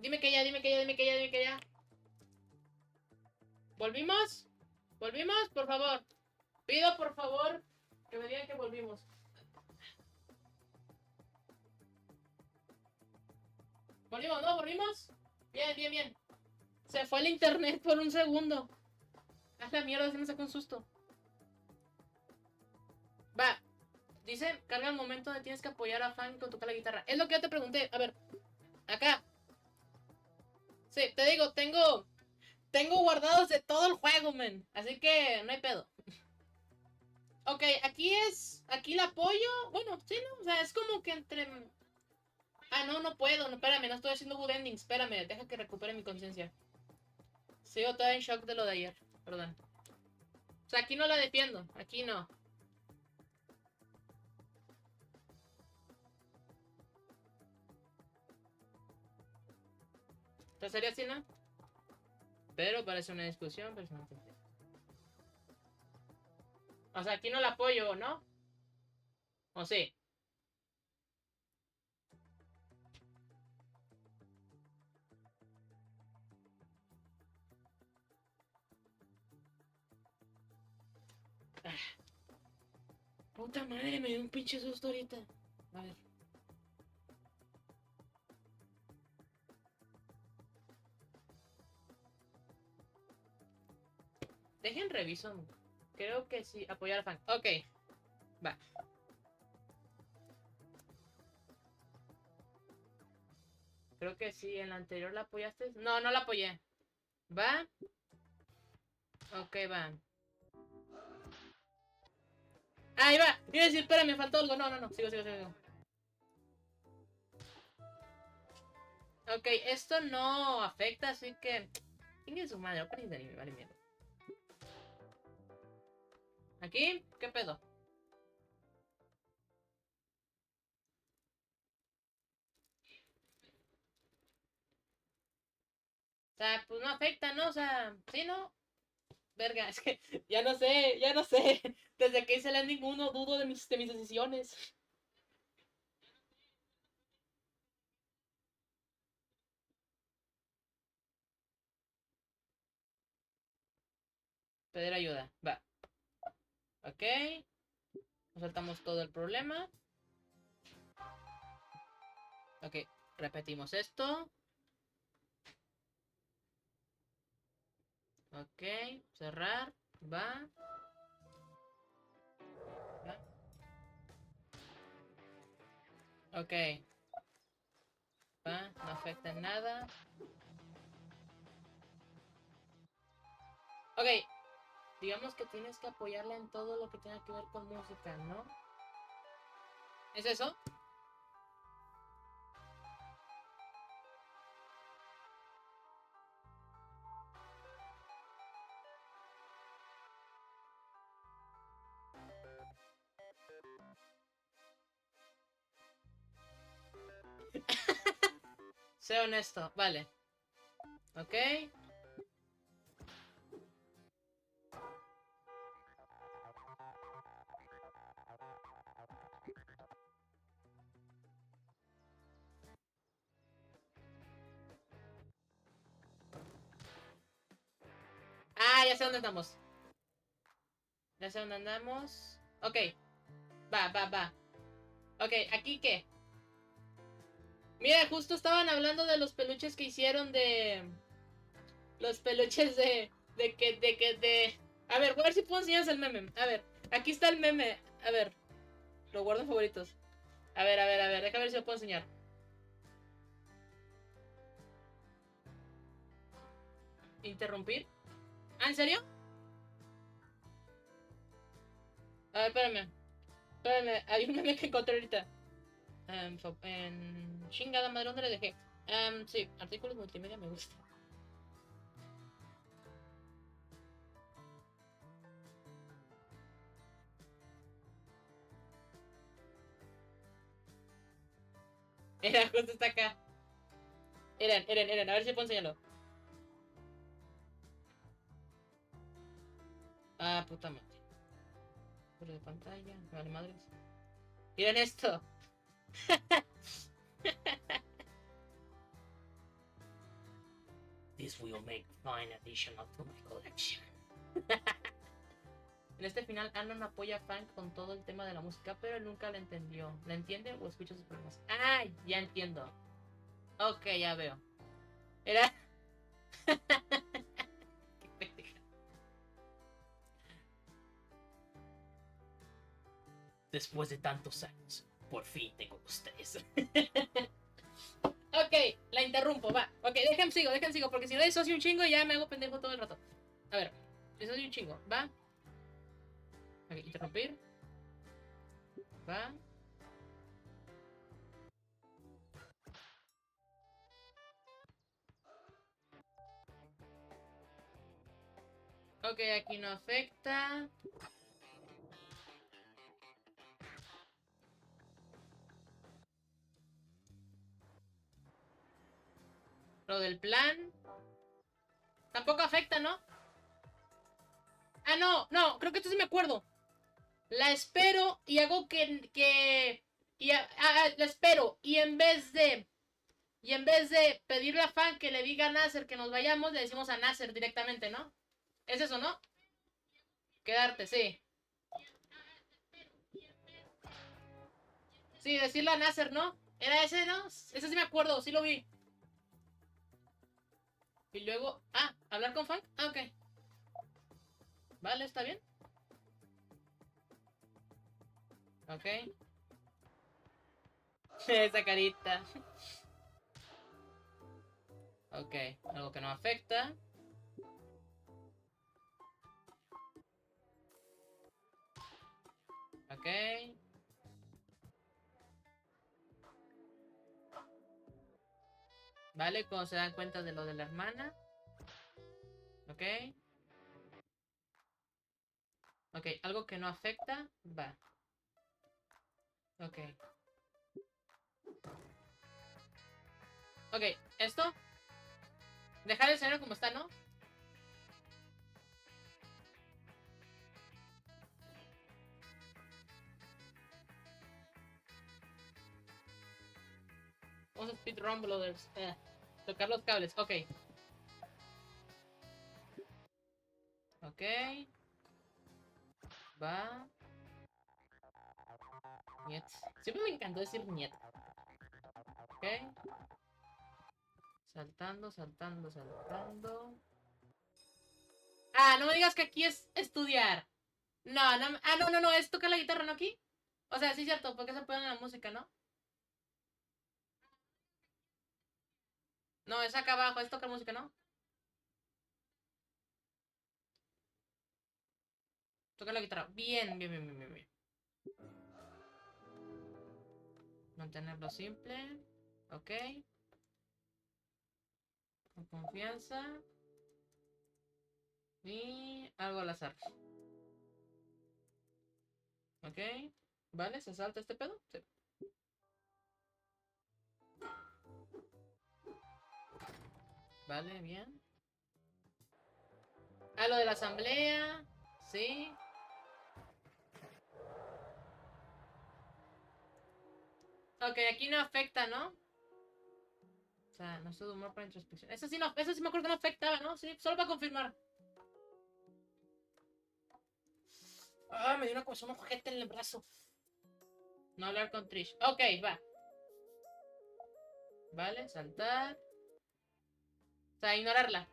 Dime que ya, dime que ya, dime que ya, dime que ya. ¿Volvimos? ¿Volvimos? Por favor. Pido, por favor, que me digan que volvimos. ¿Volvimos? ¿No? ¿Volvimos? Bien, bien, bien. Se fue el internet por un segundo. Haz la mierda, se me sacó un susto. Va. Dice, carga el momento donde tienes que apoyar a Fan con tocar la guitarra. Es lo que yo te pregunté. A ver, acá. Sí, te digo, tengo guardados de todo el juego, men. Así que no hay pedo. Ok, aquí el apoyo. Bueno, sí, ¿no? O sea, es como que entre... Ah, no, no puedo. No, espérame, no estoy haciendo good ending. Espérame, deja que recupere mi conciencia. Sigo todavía en shock de lo de ayer. Perdón. O sea, aquí no la defiendo. Aquí no. ¿Te sería así, no? Pero parece una discusión, pero no. O sea, aquí no la apoyo, ¿no? ¿O sí? Ah, puta madre, me dio un pinche susto ahorita. A ver. Dejen reviso. Creo que sí. Apoyar a fan. Ok. Va. Creo que sí. En la anterior la apoyaste. No, no la apoyé. ¿Va? Ok, va. Ahí va. Iba a decir, espera, me faltó algo. No, no, no. Sigo, sigo, sigo. Ok, esto no afecta, así que... Tiene su madre, opening de anime, vale miedo. ¿Aquí? ¿Qué pedo? O sea, pues no afecta, ¿no? O sea, sí, ¿no? Verga, es que ya no sé, ya no sé. Desde que hice el ending 1 dudo de mis decisiones. Pedir ayuda, va. Ok. Nos saltamos todo el problema. Ok, repetimos esto. Ok, cerrar. Va. Va. Ok. Va, no afecta en nada. Ok, digamos que tienes que apoyarla en todo lo que tenga que ver con música, ¿no? ¿Es eso? Sé honesto, vale. Ok. Ah, ya sé dónde andamos. Ya sé dónde andamos. Ok, va, va, va. Ok, ¿aquí qué? Mira, justo estaban hablando de los peluches que hicieron de... Los peluches de... A ver, voy a ver si puedo enseñarles el meme. A ver, aquí está el meme. A ver, lo guardo en favoritos. A ver, déjame ver si lo puedo enseñar. ¿Interrumpir? ¿Ah, en serio? A ver, espérame. Espérame, hay un meme que encontré ahorita. En... Chingada madre, ¿dónde le dejé? Sí, artículos multimedia me gusta. Era, justo está acá. Eren, a ver si puedo enseñarlo. Ah, puta madre. Por de pantalla, vale madres. Miren esto. This will make fine additional to my collection. En este final, Anon apoya a Fang con todo el tema de la música, pero él nunca la entendió. ¿La entiende o escucha sus problemas? ¡Ah! Ya entiendo. Ok, ya veo. Era... Qué pendeja. Después de tantos años, por fin tengo ustedes. Ok, la interrumpo, va. Ok, dejen sigo, porque si no disocio un chingo ya me hago pendejo todo el rato. A ver, disocio un chingo, va. Ok, interrumpir. Va. Ok, aquí no afecta. Lo del plan. Tampoco afecta, ¿no? Ah, no, creo que esto sí me acuerdo. La espero y hago la espero y en vez de pedirle a Fan que le diga a Nasser que nos vayamos, le decimos a Nasser directamente, ¿no? ¿Es eso, no? Quedarte, sí. Sí, decirle a Nasser, ¿no? ¿Era ese, no? Ese sí me acuerdo, sí lo vi. Y luego, ¿hablar con Fang? Ah, ok. Vale, está bien. Ok. Esa carita. Ok, algo que no afecta. Ok. Vale, cuando se dan cuenta de lo de la hermana. Ok. Ok, algo que no afecta. Va. Ok. Ok, esto. Dejar el escenario como está, ¿no? Vamos a speedrun brothers. Tocar los cables. Ok. Ok. Va. Niet. Siempre me encantó decir niet. Ok. Saltando, saltando, saltando. Ah, no me digas que aquí es estudiar. No, no. Ah, no. Es tocar la guitarra, ¿no? Aquí. O sea, sí es cierto, porque se pone en la música, ¿no? No, es acá abajo, es tocar música, ¿no? Tocar la guitarra. Bien, bien, bien, bien, bien, bien. Mantenerlo simple. Ok. Con confianza. Y algo al azar. Ok. ¿Vale? ¿Se salta este pedo? Sí. Vale, bien. Ah, lo de la asamblea. Sí. Ok, aquí no afecta, ¿no? O sea, no estoy de humor para introspección. Eso sí, no, eso sí me acuerdo que no afectaba, ¿no? Sí, solo para confirmar. Ah, me dio una cosa, un ojete en el brazo. No hablar con Trish. Ok, va. Vale, saltar. O sea, ignorarla.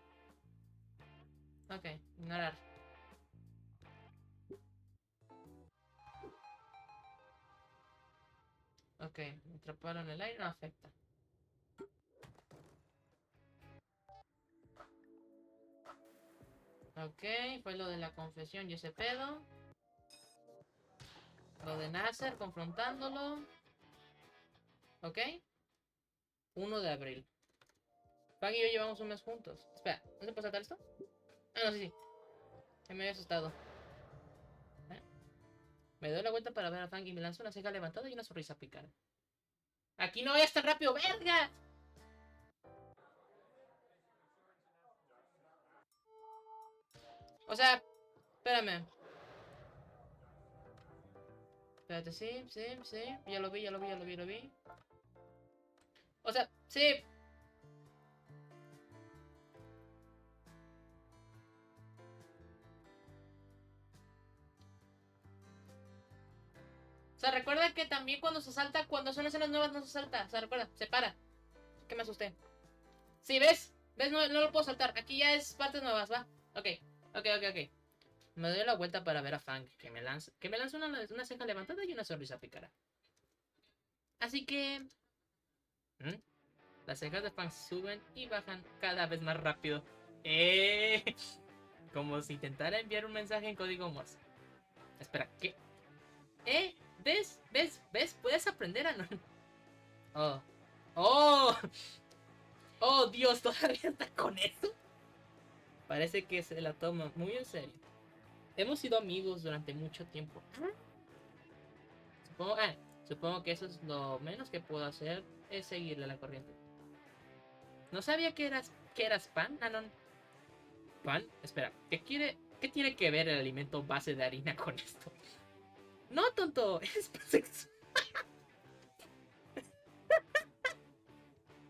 Ok, ignorar. Ok, atraparlo en el aire no afecta. Ok, fue lo de la confesión y ese pedo. Lo de Nasser confrontándolo. Ok. 1 de abril. Pag y yo llevamos un mes juntos. Espera, ¿no se puede saltar esto? Ah, no, sí. Ya me había asustado. ¿Eh? Me doy la vuelta para ver a Fang y me lanzo una ceja levantada y una sonrisa picada. Aquí no vayas tan rápido, verga. O sea, espérame. Espérate, sí. Ya lo vi. O sea, sí. sea, recuerda que también cuando se salta, cuando son escenas nuevas no se salta. O sea, recuerda, se para. Que me asusté. Sí, ¿ves? ¿Ves? No, no lo puedo saltar. Aquí ya es partes nuevas, ¿va? Ok, ok. Me doy la vuelta para ver a Fang, que me lanza una ceja levantada y una sonrisa pícara. Así que... ¿Mm? Las cejas de Fang suben y bajan cada vez más rápido. Como si intentara enviar un mensaje en código Morse. Espera, ¿qué? ¿Ves? ¿Puedes aprender a no? Oh. ¡Oh! ¡Oh, Dios! ¿Todavía está con eso? Parece que se la toma muy en serio. Hemos sido amigos durante mucho tiempo. Supongo que eso es lo menos que puedo hacer, es seguirle la corriente. No sabía que eras pan, Anon. ¿Pan? Espera, ¿qué tiene que ver el alimento base de harina con esto? No, tonto, es sexo.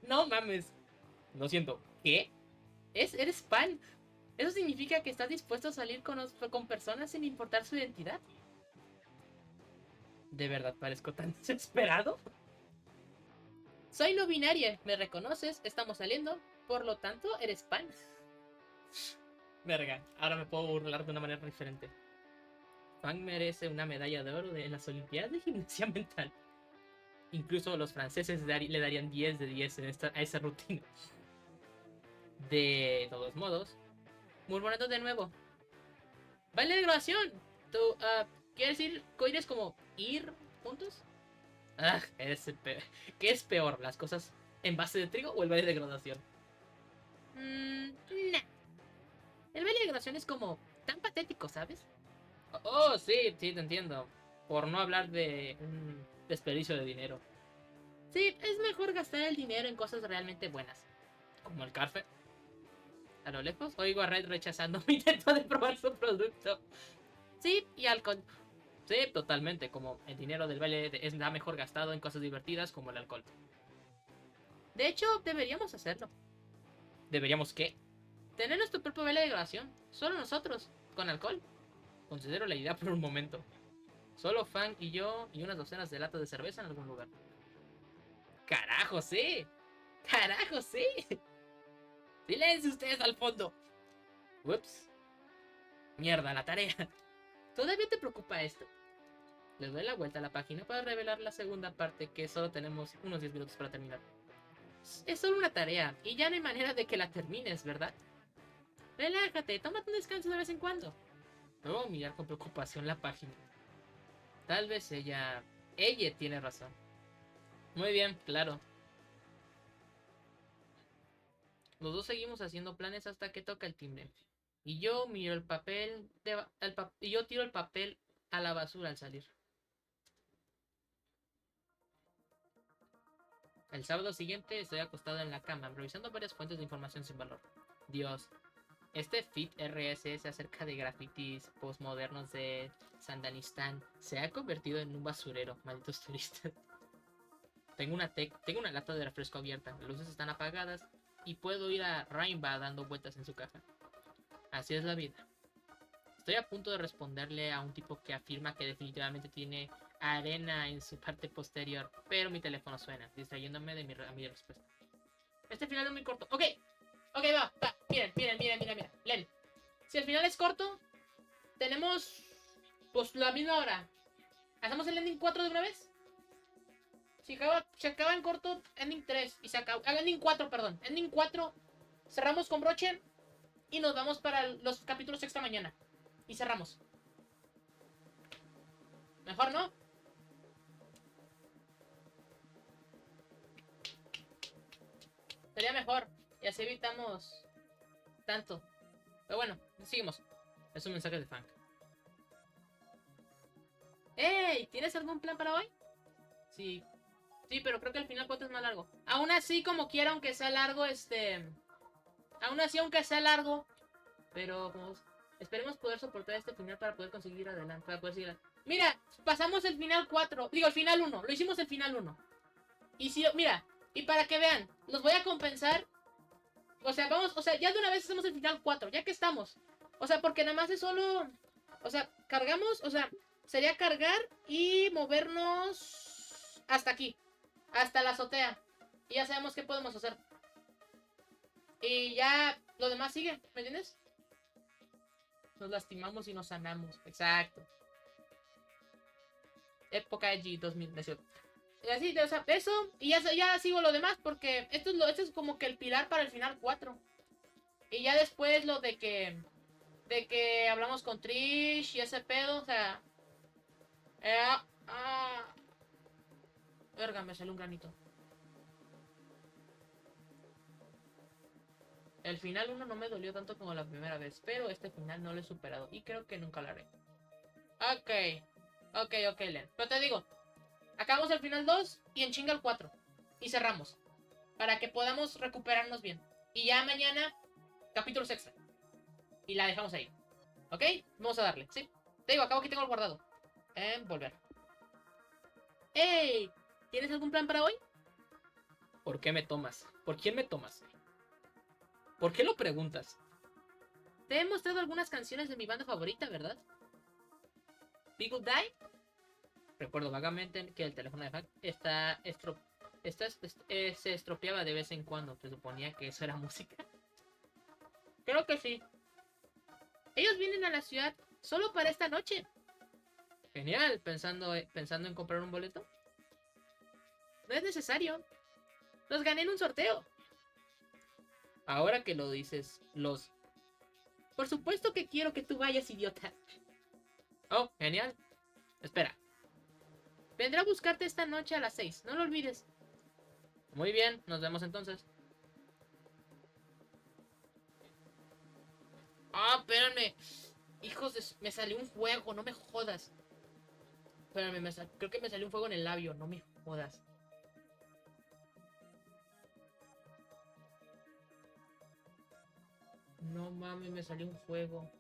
No mames. Lo siento, ¿qué? ¿Eres pan? ¿Eso significa que estás dispuesto a salir con personas sin importar su identidad? ¿De verdad parezco tan desesperado? Soy no binaria, ¿me reconoces? Estamos saliendo, por lo tanto, eres pan. Verga, ahora me puedo burlar de una manera diferente. Pan merece una medalla de oro en las Olimpiadas de Gimnasia Mental. Incluso los franceses le darían 10 de 10 a esa rutina. De todos modos, murmurando de nuevo. ¡Baile de graduación! ¿Tú quieres ¿Quieres como ir juntos? ¿Qué es peor? ¿Las cosas en base de trigo o el baile de graduación? Nah. El baile de graduación es como tan patético, ¿sabes? Oh, sí, te entiendo. Por no hablar de un desperdicio de dinero. Sí, es mejor gastar el dinero en cosas realmente buenas. Como el café. A lo lejos, oigo a Red rechazando mi intento de probar su producto. Sí, y alcohol. Sí, totalmente. Como el dinero del baile es la mejor gastado en cosas divertidas como el alcohol. De hecho, deberíamos hacerlo. ¿Deberíamos qué? Tener nuestro propio baile de graduación. Solo nosotros, con alcohol. Considero la idea por un momento. Solo Fang y yo y unas docenas de latas de cerveza en algún lugar. ¡Carajo, sí! ¡Carajo, sí! ¡Silencio ustedes al fondo! Ups. Mierda, la tarea. ¿Todavía te preocupa esto? Le doy la vuelta a la página para revelar la segunda parte, que solo tenemos unos 10 minutos para terminar. Es solo una tarea, y ya no hay manera de que la termines, ¿verdad? Relájate, tómate un descanso de vez en cuando. Luego mirar con preocupación la página. Tal vez ella tiene razón. Muy bien, claro. Los dos seguimos haciendo planes hasta que toca el timbre. Y yo miro el papel y yo tiro el papel a la basura al salir. El sábado siguiente estoy acostado en la cama, revisando varias fuentes de información sin valor. Dios, este feed RSS acerca de grafitis postmodernos de Sandanistán se ha convertido en un basurero, malditos turistas. Tengo una lata de refresco abierta, las luces están apagadas y puedo ir a Rainbow dando vueltas en su caja. Así es la vida. Estoy a punto de responderle a un tipo que afirma que definitivamente tiene arena en su parte posterior, pero mi teléfono suena, distrayéndome de mi respuesta. Este final es muy corto. Ok, va. Miren. Len. Si el final es corto, tenemos pues la misma hora. ¿Hacemos el ending 4 de una vez? Si se acaba en corto, ending 3. Y se acaba. Ending 4, perdón. Ending 4. Cerramos con broche. Y nos vamos para los capítulos extra mañana. Y cerramos. Mejor, ¿no? Sería mejor. Y así evitamos tanto. Pero bueno, seguimos. Es un mensaje de Fang. ¡Ey! ¿Tienes algún plan para hoy? Sí. Sí, pero creo que el final 4 es más largo. Aún así, como quiera, aunque sea largo, aún así, aunque sea largo. Pero como... esperemos poder soportar este final para poder conseguir adelante. Para poder seguir. Mira, pasamos el final 4. Digo, el final 1. Lo hicimos el final 1. Y si, mira, y para que vean, los voy a compensar. O sea, ya de una vez hacemos el final 4, ya que estamos. O sea, porque nada más es solo... O sea, cargamos, sería cargar y movernos hasta aquí, hasta la azotea. Y ya sabemos qué podemos hacer. Y ya lo demás sigue, ¿me entiendes? Nos lastimamos y nos sanamos. Exacto. Época Edgy 2000, ¿no? Y así, o sea, eso. Y ya sigo lo demás porque esto es como que el pilar para el final 4. Y ya después lo de que hablamos con Trish y ese pedo, o sea. Ah, verga, me salió un granito. El final 1 no me dolió tanto como la primera vez, pero este final no lo he superado y creo que nunca lo haré. Ok, Len. Pero te digo, acabamos el final 2 y en chinga el 4. Y cerramos. Para que podamos recuperarnos bien. Y ya mañana, capítulos extra. Y la dejamos ahí. ¿Ok? Vamos a darle, ¿sí? Te digo, acabo aquí tengo el guardado. Volver. ¡Ey! ¿Tienes algún plan para hoy? ¿Por qué me tomas? ¿Por quién me tomas? ¿Por qué lo preguntas? Te he mostrado algunas canciones de mi banda favorita, ¿verdad? ¿Beagle Die? Recuerdo vagamente que el teléfono de Hank se estropeaba de vez en cuando. Se suponía que eso era música. Creo que sí. Ellos vienen a la ciudad solo para esta noche. Genial, pensando en comprar un boleto. No es necesario. Los gané en un sorteo. Ahora que lo dices, los... Por supuesto que quiero que tú vayas, idiota. Oh, genial. Espera. Vendré a buscarte esta noche a las 6. No lo olvides. Muy bien, nos vemos entonces. Ah, espérame. Hijos de... Me salió un fuego, no me jodas. Espérame, creo que me salió un fuego en el labio, no me jodas. No mames, me salió un fuego.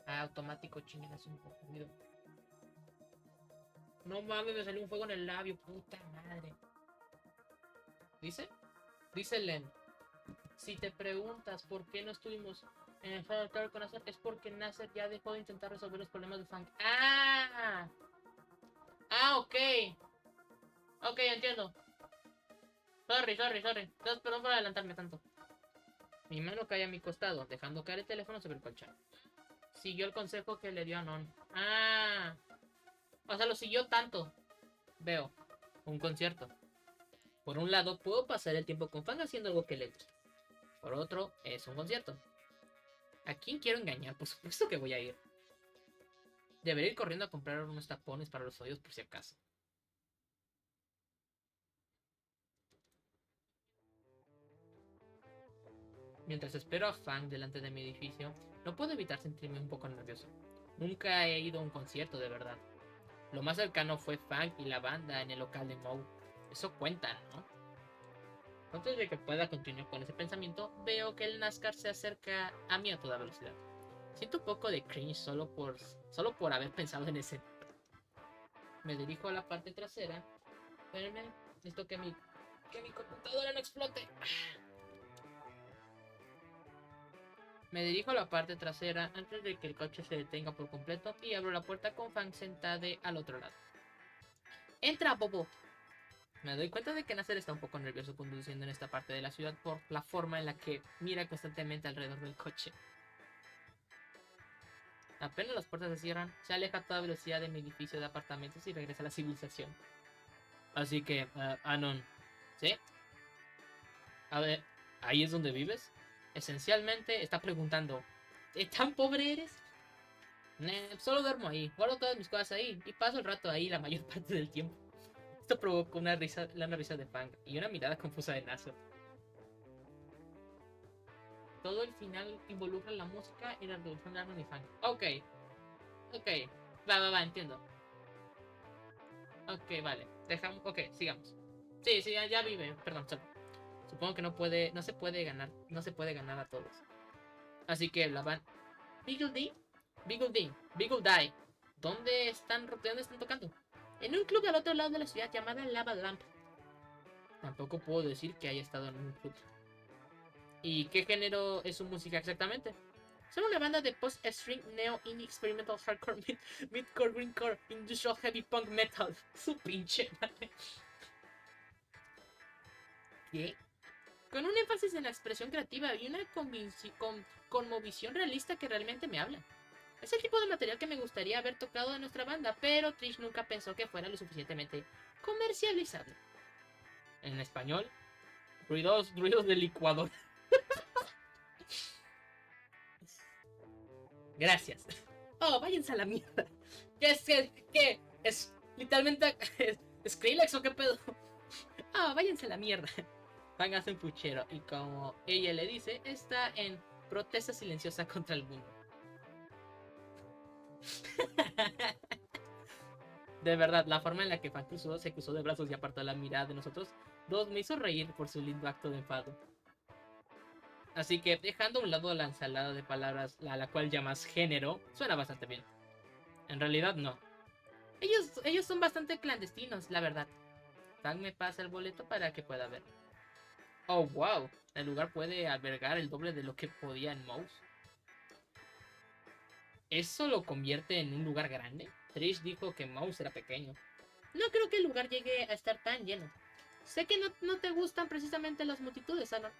Ah, automático, chingas, un poco ruido. No mames, me salió un fuego en el labio, puta madre. ¿Dice? Dice Len. Si te preguntas por qué no estuvimos en el Final Tower con Nasser, es porque Nasser ya dejó de intentar resolver los problemas de Fang. ¡Ah! Ah, ok. Ok, entiendo. Sorry. Entonces, perdón por adelantarme tanto. Mi mano cae a mi costado, dejando caer el teléfono sobre el colchón. Siguió el consejo que le dio a Non. Ah. O sea, lo siguió tanto. Veo. Un concierto. Por un lado, puedo pasar el tiempo con Fang haciendo algo que le gusta. Por otro, es un concierto. ¿A quién quiero engañar? Por supuesto que voy a ir. Debería ir corriendo a comprar unos tapones para los oídos por si acaso. Mientras espero a Fang delante de mi edificio, no puedo evitar sentirme un poco nervioso. Nunca he ido a un concierto de verdad. Lo más cercano fue Fang y la banda en el local de Moe. Eso cuenta, ¿no? Antes de que pueda continuar con ese pensamiento, veo que el NASCAR se acerca a mí a toda velocidad. Siento un poco de cringe solo por haber pensado en ese. Me dirijo a la parte trasera. Espérenme, necesito que mi computadora no explote. Me dirijo a la parte trasera antes de que el coche se detenga por completo y abro la puerta con Fang sentada al otro lado. ¡Entra, bobo! Me doy cuenta de que Nasser está un poco nervioso conduciendo en esta parte de la ciudad por la forma en la que mira constantemente alrededor del coche. Apenas las puertas se cierran, se aleja a toda velocidad de mi edificio de apartamentos y regresa a la civilización. Así que, Anon, ¿sí? A ver, ¿ahí es donde vives? Esencialmente está preguntando, ¿tan pobre eres? Solo duermo ahí, guardo todas mis cosas ahí y paso el rato ahí la mayor parte del tiempo. Esto provocó una risa de Fang y una mirada confusa de Nasser. Todo el final involucra la música y la reducción de Arnold y Fang. Ok, va, entiendo. Ok, vale, dejamos, ok, sigamos. Sí, ya vive, perdón, supongo que no se puede ganar a todos. Así que la van. Beagle Die. ¿Dónde están tocando? En un club al otro lado de la ciudad llamada Lava Lamp. Tampoco puedo decir que haya estado en un club. ¿Y qué género es su música exactamente? Son una banda de post-string, neo, indie, experimental, hardcore, midcore, greencore, industrial, heavy punk metal. Su pinche madre. ¿Qué? Con un énfasis en la expresión creativa y una conmovisión realista que realmente me habla. Es el tipo de material que me gustaría haber tocado de nuestra banda, pero Trish nunca pensó que fuera lo suficientemente comercializable. En español, ruidos de licuador. Gracias. Oh, váyanse a la mierda. ¿Qué es literalmente Skrillex o qué pedo? Ah, váyanse a la mierda. Van a ser un puchero y como ella le dice, está en protesta silenciosa contra el mundo. De verdad, la forma en la que Fan se cruzó de brazos y apartó la mirada de nosotros dos me hizo reír por su lindo acto de enfado. Así que, dejando a un lado la ensalada de palabras a la cual llamas género, suena bastante bien. En realidad, no. Ellos son bastante clandestinos, la verdad. Fan me pasa el boleto para que pueda ver. Oh, wow. El lugar puede albergar el doble de lo que podía en Mouse. ¿Eso lo convierte en un lugar grande? Trish dijo que Mouse era pequeño. No creo que el lugar llegue a estar tan lleno. Sé que no te gustan precisamente las multitudes, Ana.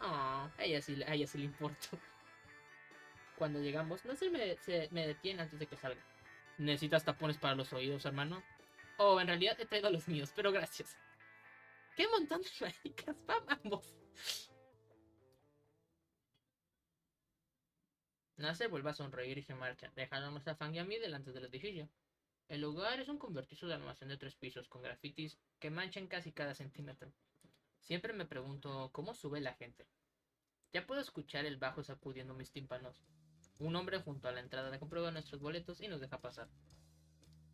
Ah, a ella sí le importa. Cuando llegamos, no me detiene antes de que salga. ¿Necesitas tapones para los oídos, hermano? Oh, en realidad he traído los míos, pero gracias. ¡Qué montón de maricas! ¡Vamos! Nasser vuelve a sonreír y se marcha, dejando a nuestra fan y a mí delante del edificio. El lugar es un convertizo de almacén de 3 pisos con grafitis que manchan casi cada centímetro. Siempre me pregunto cómo sube la gente. Ya puedo escuchar el bajo sacudiendo mis tímpanos. Un hombre junto a la entrada comprueba nuestros boletos y nos deja pasar.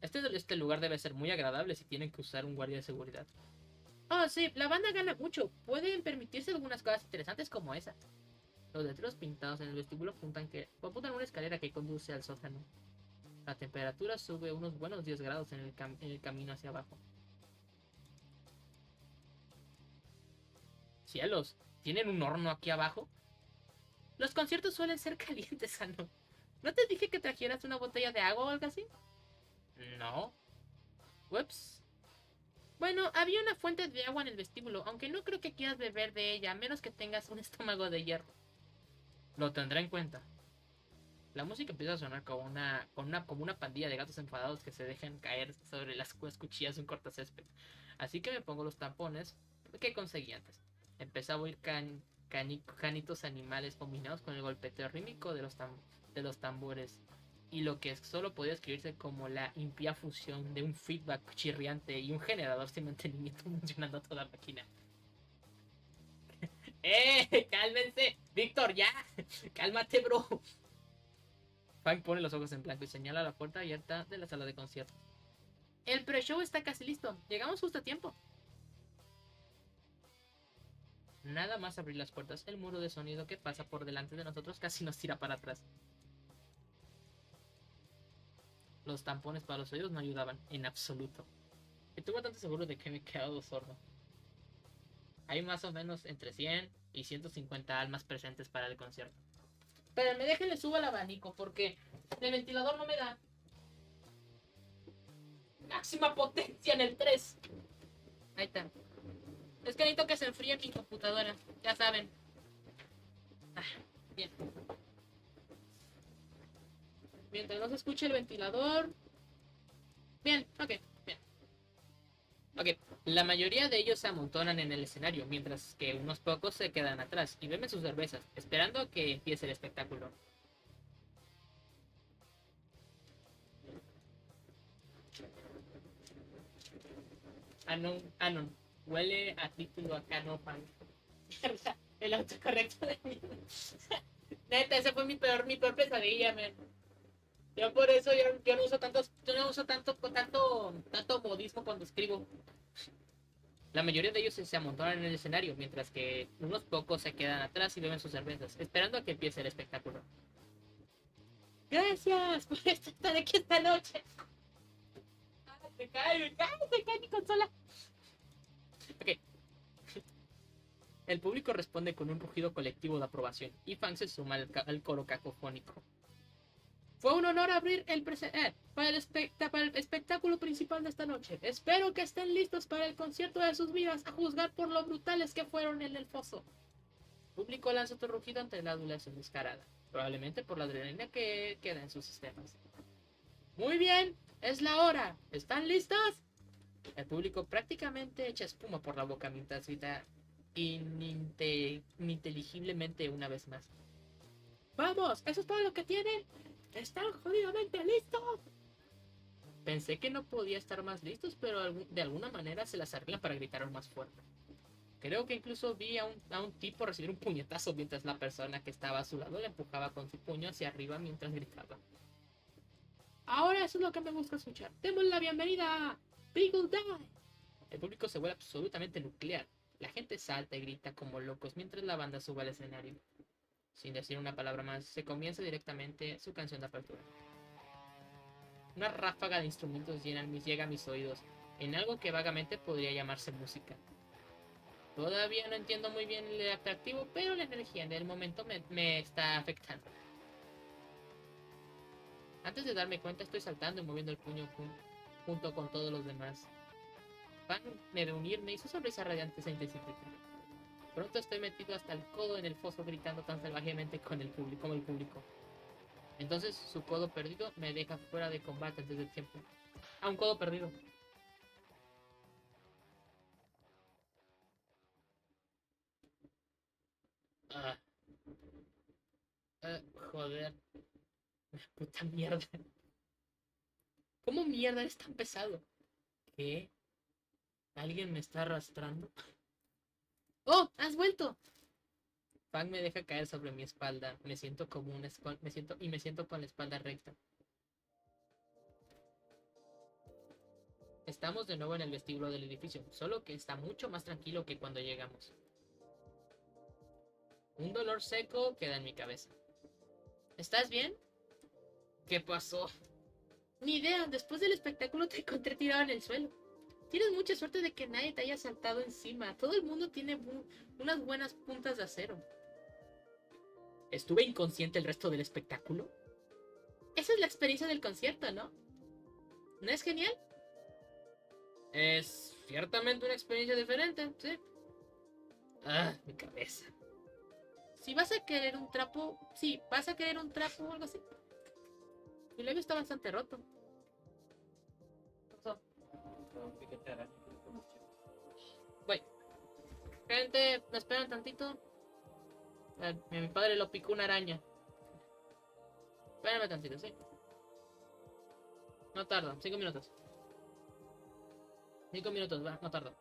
Este lugar debe ser muy agradable si tienen que usar un guardia de seguridad. Oh, sí, la banda gana mucho. Pueden permitirse algunas cosas interesantes como esa. Los letreros pintados en el vestíbulo apuntan una escalera que conduce al sótano. La temperatura sube unos buenos 10 grados en el camino hacia abajo. Cielos, ¿tienen un horno aquí abajo? Los conciertos suelen ser calientes, Ano. ¿No te dije que trajeras una botella de agua o algo así? No. Ups. Bueno, había una fuente de agua en el vestíbulo, aunque no creo que quieras beber de ella, a menos que tengas un estómago de hierro. Lo tendré en cuenta. La música empieza a sonar como una pandilla de gatos enfadados que se dejan caer sobre las cuchillas de un cortacésped. Así que me pongo los tampones que conseguí antes. Empezaba a oír canitos animales combinados con el golpeteo rítmico de los tambores. Y lo que solo podía escribirse como la impía fusión de un feedback chirriante y un generador sin mantenimiento funcionando a toda máquina. ¡Cálmense! ¡Víctor, ya! ¡Cálmate, bro! Frank pone los ojos en blanco y señala la puerta abierta de la sala de conciertos. El pre-show está casi listo. Llegamos justo a tiempo. Nada más abrir las puertas, el muro de sonido que pasa por delante de nosotros casi nos tira para atrás. Los tampones para los oídos no ayudaban, en absoluto. Estuve bastante seguro de que me he quedado sordo. Hay más o menos entre 100 y 150 almas presentes para el concierto. Pero me déjenle subo al abanico porque el ventilador no me da. Máxima potencia en el 3. Ahí está. Es que necesito que se enfríe mi computadora. Ya saben. Bien. Mientras no se escuche el ventilador. Bien, ok. Bien. Ok. La mayoría de ellos se amontonan en el escenario, mientras que unos pocos se quedan atrás y beben sus cervezas, esperando a que empiece el espectáculo. Anon. Huele a título acá, no pan. Mierda, el autocorrecto de mí. Neta, esa fue mi peor pesadilla, man. Yo por eso yo no uso tanto modismo cuando escribo. La mayoría de ellos se amontonan en el escenario, mientras que unos pocos se quedan atrás y beben sus cervezas, esperando a que empiece el espectáculo. Gracias por estar aquí esta noche. Me cae mi consola. Ok. El público responde con un rugido colectivo de aprobación y Fang se suma al coro cacofónico. Fue un honor abrir para el espectáculo principal de esta noche. Espero que estén listos para el concierto de sus vidas, a juzgar por lo brutales que fueron en el foso. El público lanza otro rugido ante la adulación descarada, probablemente por la adrenalina que queda en sus sistemas. Muy bien, es la hora. ¿Están listos? El público prácticamente echa espuma por la boca mientras grita ininteligiblemente una vez más. ¡Vamos! ¿Eso es todo lo que tienen? ¿Están jodidamente listos? Pensé que no podía estar más listos, pero de alguna manera se las arreglan para gritar aún más fuerte. Creo que incluso vi a un tipo recibir un puñetazo mientras la persona que estaba a su lado le empujaba con su puño hacia arriba mientras gritaba. Ahora eso es lo que me gusta escuchar. Demos la bienvenida a Beagle Die. El público se vuelve absolutamente nuclear. La gente salta y grita como locos mientras la banda sube al escenario. Sin decir una palabra más, se comienza directamente su canción de apertura. Una ráfaga de instrumentos llega a mis oídos, en algo que vagamente podría llamarse música. Todavía no entiendo muy bien el atractivo, pero la energía del momento me está afectando. Antes de darme cuenta, estoy saltando y moviendo el puño junto con todos los demás. Van a reunirme y su sonrisa radiante se intensifica. Pronto estoy metido hasta el codo en el foso gritando tan salvajemente como el público. Entonces su codo perdido me deja fuera de combate antes del tiempo. Un codo perdido. Ah, joder. Puta mierda. ¿Cómo mierda eres tan pesado? ¿Qué? ¿Alguien me está arrastrando? ¡Oh! ¡Has vuelto! Fang me deja caer sobre mi espalda. Me siento con la espalda recta. Estamos de nuevo en el vestíbulo del edificio, solo que está mucho más tranquilo que cuando llegamos. Un dolor seco queda en mi cabeza. ¿Estás bien? ¿Qué pasó? Ni idea, después del espectáculo te encontré tirado en el suelo. Tienes mucha suerte de que nadie te haya saltado encima. Todo el mundo tiene unas buenas puntas de acero. ¿Estuve inconsciente el resto del espectáculo? Esa es la experiencia del concierto, ¿no? ¿No es genial? Es ciertamente una experiencia diferente, sí. Mi cabeza. Si vas a querer un trapo, sí, vas a querer un trapo o algo así. Mi labio está bastante roto. ¿Qué pasó? Voy. Gente, me esperan tantito. Mi padre lo picó una araña. Espérame tantito, sí. No tardo, 5 minutos. 5 minutos, va, no tardo.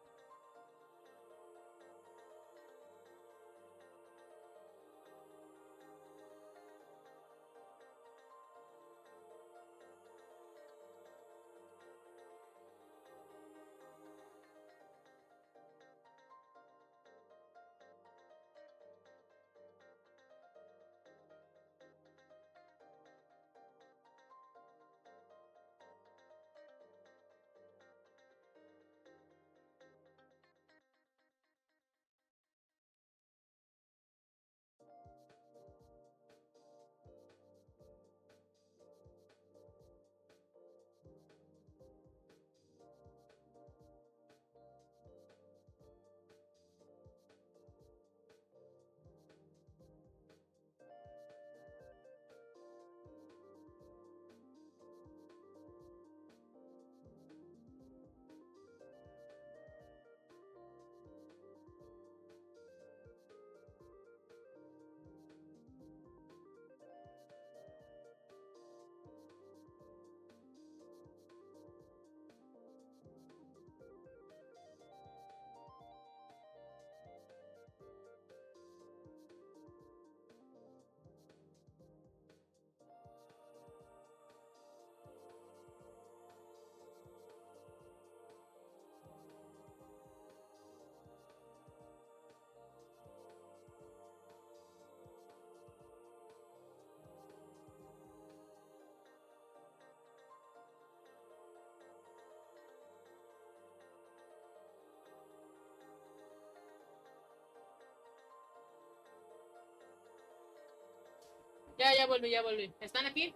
Ya volví, ya volví. ¿Están aquí?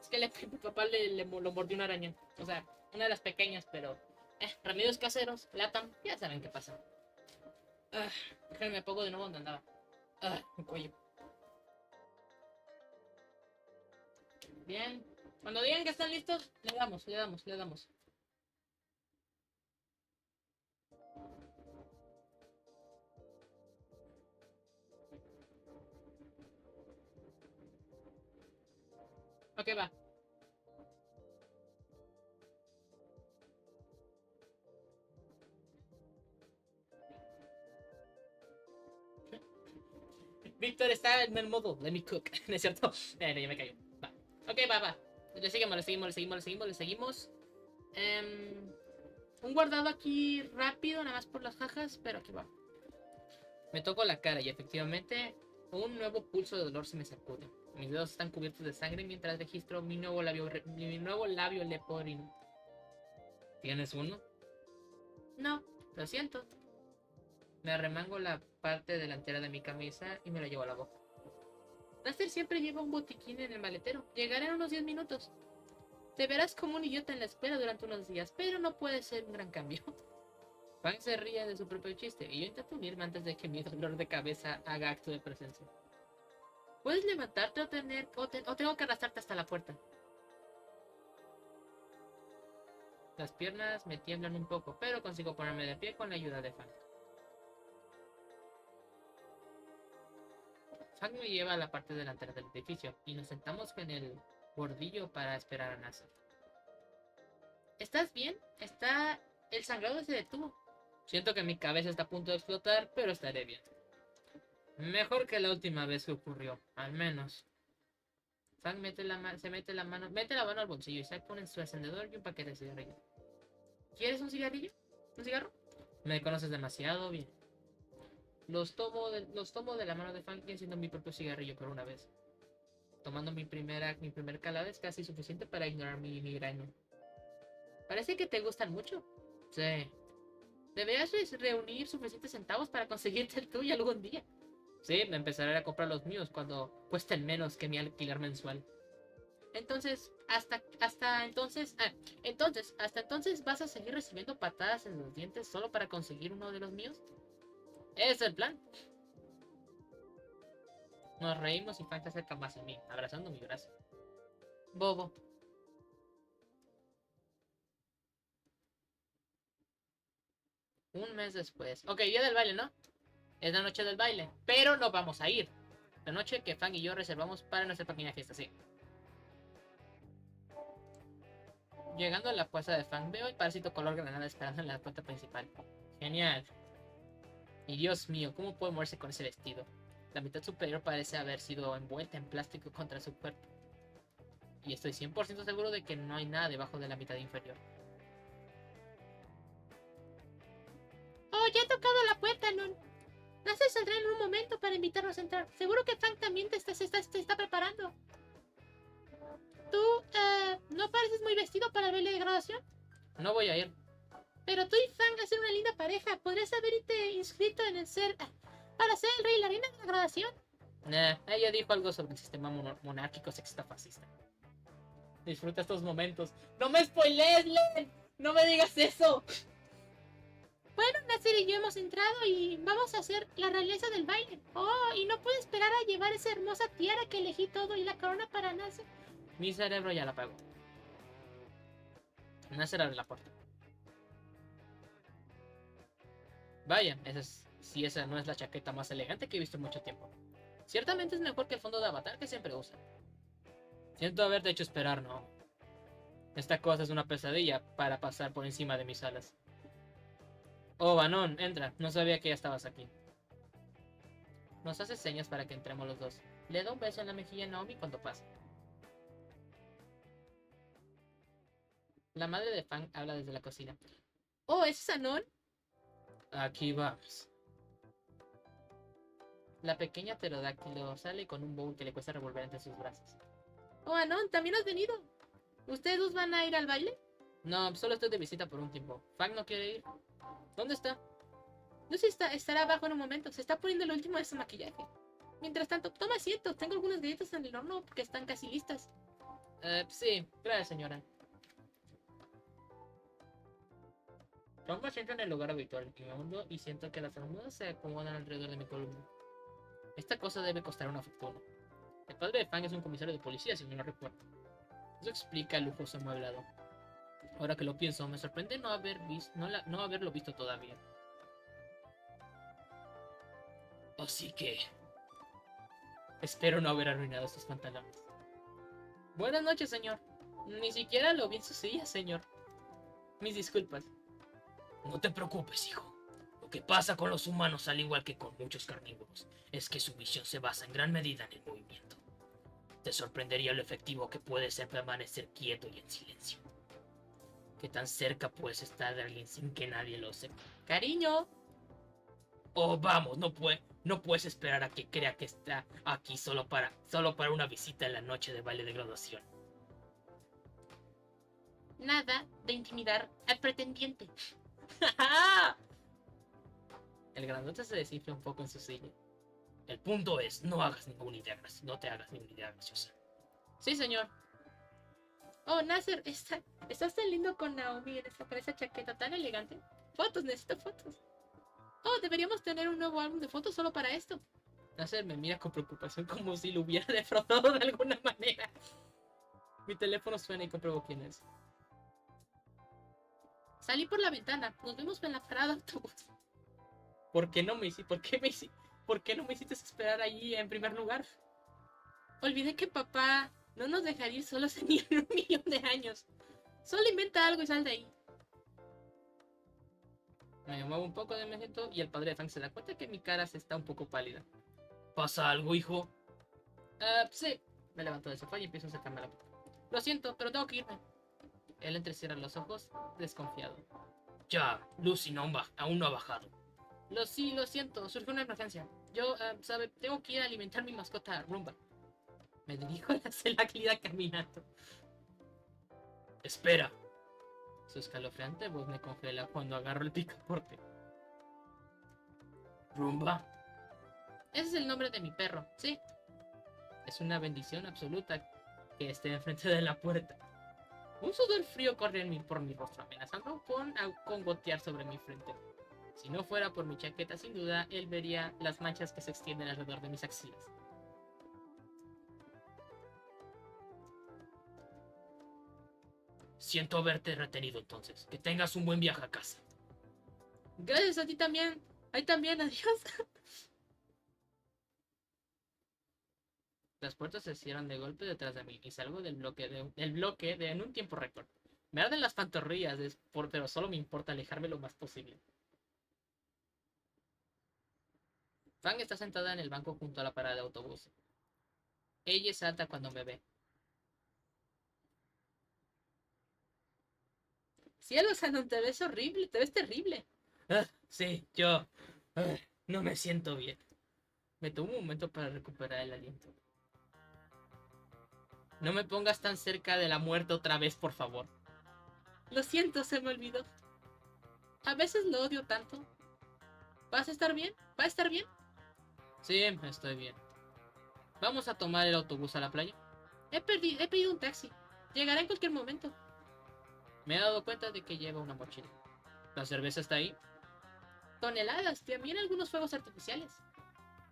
Es que mi papá lo mordió una araña. O sea, una de las pequeñas, pero... remedios caseros, Latam, ya saben qué pasa. Ah, déjenme me pongo de nuevo donde andaba. Mi cuello. Bien. Cuando digan que están listos, le damos, le damos, le damos. Ok, va. Víctor está en el modo let me cook. ¿No es cierto? No, ya me cayó. Va. Ok, va. Le seguimos, le seguimos, le seguimos, le seguimos, le seguimos. Un guardado aquí rápido, nada más por las jajas, pero aquí va. Me toco la cara y efectivamente un nuevo pulso de dolor se me sacude. Mis dedos están cubiertos de sangre mientras registro mi nuevo labio leporino. ¿Tienes uno? No, lo siento. Me arremango la parte delantera de mi camisa y me la llevo a la boca. Laster siempre lleva un botiquín en el maletero. Llegaré en unos 10 minutos. Te verás como un idiota en la escuela durante unos días, pero no puede ser un gran cambio. Fang se ríe de su propio chiste y yo intento unirme antes de que mi dolor de cabeza haga acto de presencia. ¿Puedes levantarte o tengo que arrastrarte hasta la puerta? Las piernas me tiemblan un poco, pero consigo ponerme de pie con la ayuda de Fang. Fang me lleva a la parte delantera del edificio y nos sentamos en el bordillo para esperar a Nasser. ¿Estás bien? El sangrado se detuvo. Siento que mi cabeza está a punto de explotar, pero estaré bien. Mejor que la última vez que ocurrió, al menos. Fang mete la mano al bolsillo y saca un su encendedor y un paquete de cigarrillos. ¿Quieres un cigarrillo? ¿Un cigarro? Me conoces demasiado bien. Los tomo de la mano de Fang y enciendo mi propio cigarrillo por una vez. Tomando mi primer calada es casi suficiente para ignorar mi migraña. Parece que te gustan mucho. Sí. Deberías reunir suficientes centavos para conseguirte el tuyo algún día. Sí, me empezaré a comprar los míos cuando cuesten menos que mi alquiler mensual. Entonces, hasta entonces vas a seguir recibiendo patadas en los dientes solo para conseguir uno de los míos. Ese es el plan. Nos reímos y Frank se acerca más a mí, abrazando mi brazo. Bobo. Un mes después. Ok, día del baile, ¿no? Es la noche del baile, pero no vamos a ir. La noche que Fang y yo reservamos para nuestra pequeña fiesta, sí. Llegando a la puesta de Fang, veo el parásito color granada esperando en la puerta principal. Genial. Y Dios mío, ¿cómo puede moverse con ese vestido? La mitad superior parece haber sido envuelta en plástico contra su cuerpo. Y estoy 100% seguro de que no hay nada debajo de la mitad inferior. Oh, ya he tocado la puerta, Lon. Nasser saldrá en un momento para invitarnos a entrar. Seguro que Fang también te está preparando. ¿Tú, no pareces muy vestido para el baile de graduación? No voy a ir. Pero tú y Fang hacen una linda pareja. ¿Podrías haberte inscrito en el para ser el rey y la reina de la graduación? Nah, ella dijo algo sobre el sistema monárquico sexista fascista. Disfruta estos momentos. ¡No me spoilees, Len! ¡No me digas eso! Bueno, Nasser y yo hemos entrado y vamos a hacer la realeza del baile. Oh, y no puedo esperar a llevar esa hermosa tiara que elegí todo y la corona para Nasser. Mi cerebro ya la apagó. Nasser abre la puerta. Vaya, si esa no es la chaqueta más elegante que he visto en mucho tiempo. Ciertamente es mejor que el fondo de avatar que siempre usa. Siento haberte hecho esperar, ¿no? Esta cosa es una pesadilla para pasar por encima de mis alas. Oh, Banón, entra. No sabía que ya estabas aquí. Nos hace señas para que entremos los dos. Le da un beso en la mejilla a Naomi cuando pasa. La madre de Fang habla desde la cocina. Oh, ¿es Anon? Aquí vamos. La pequeña pterodáctilo sale con un bowl que le cuesta revolver entre sus brazos. Oh, Anon, ¿también has venido? ¿Ustedes dos van a ir al baile? No, solo estoy de visita por un tiempo. Fang no quiere ir. ¿Dónde está? No sé, estará abajo en un momento. Se está poniendo el último de su maquillaje. Mientras tanto, toma asiento. Tengo algunas galletas en el horno que están casi listas. Sí, gracias, señora. Tomo asiento en el lugar habitual y me hundo y siento que las almohadas se acomodan alrededor de mi columna. Esta cosa debe costar una fortuna. El padre de Fang es un comisario de policía, si no lo recuerdo. Eso explica el lujoso amueblado. Ahora que lo pienso, me sorprende no haberlo visto todavía. Así que... espero no haber arruinado estos pantalones. Buenas noches, señor. Ni siquiera lo vi en su silla, señor. Mis disculpas. No te preocupes, hijo. Lo que pasa con los humanos, al igual que con muchos carnívoros, es que su visión se basa en gran medida en el movimiento. Te sorprendería lo efectivo que puede ser permanecer quieto y en silencio. ¿Qué tan cerca puedes estar de alguien sin que nadie lo sepa? ¡Cariño! Oh, vamos, no puedes esperar a que crea que está aquí solo para una visita en la noche de baile de graduación. Nada de intimidar al pretendiente. El grandote se desinfla un poco en su silla. El punto es, no te hagas ninguna idea graciosa. Sí, señor. Oh, Nasser, estás tan lindo con Naomi con esa chaqueta tan elegante. Fotos, necesito fotos. Oh, deberíamos tener un nuevo álbum de fotos solo para esto. Nasser me mira con preocupación como si lo hubiera defraudado de alguna manera. Mi teléfono suena y compruebo quién es. Salí por la ventana. Nos vemos en la parada de autobús. ¿Por qué no me hiciste esperar allí en primer lugar? Olvidé que papá no nos dejaría ir solos ni en 1.000.000 de años. Solo inventa algo y sal de ahí. Me muevo un poco de mi asiento y el padre de Frank se da cuenta que mi cara se está un poco pálida. ¿Pasa algo, hijo? Sí. Me levanto del sofá y empiezo a acercarme a la puerta. Lo siento, pero tengo que irme. Él entrecierra los ojos, desconfiado. Ya, Lucy aún no ha bajado. Lo siento, surgió una emergencia. Yo, tengo que ir a alimentar mi mascota Rumba. Me dirijo a la celda caminando. Espera. Su escalofriante voz me congela cuando agarro el picaporte. ¿Rumba? Ese es el nombre de mi perro, sí. Es una bendición absoluta que esté enfrente de la puerta. Un sudor frío corre por mi rostro, amenazando con gotear sobre mi frente. Si no fuera por mi chaqueta, sin duda, él vería las manchas que se extienden alrededor de mis axilas. Siento haberte retenido entonces. Que tengas un buen viaje a casa. Gracias a ti también. Ahí también, adiós. Las puertas se cierran de golpe detrás de mí y salgo del bloque en un tiempo récord. Me arden las pantorrillas, pero solo me importa alejarme lo más posible. Fang está sentada en el banco junto a la parada de autobús. Ella salta cuando me ve. Cielo, Shannon, te ves horrible, te ves terrible. Sí, yo no me siento bien. Me tomo un momento para recuperar el aliento. No me pongas tan cerca de la muerte otra vez, por favor. Lo siento, se me olvidó. A veces lo odio tanto. ¿Vas a estar bien? ¿Va a estar bien? Sí, estoy bien. ¿Vamos a tomar el autobús a la playa? He pedido un taxi. Llegará en cualquier momento. Me he dado cuenta de que lleva una mochila. ¿La cerveza está ahí? Toneladas, también algunos fuegos artificiales.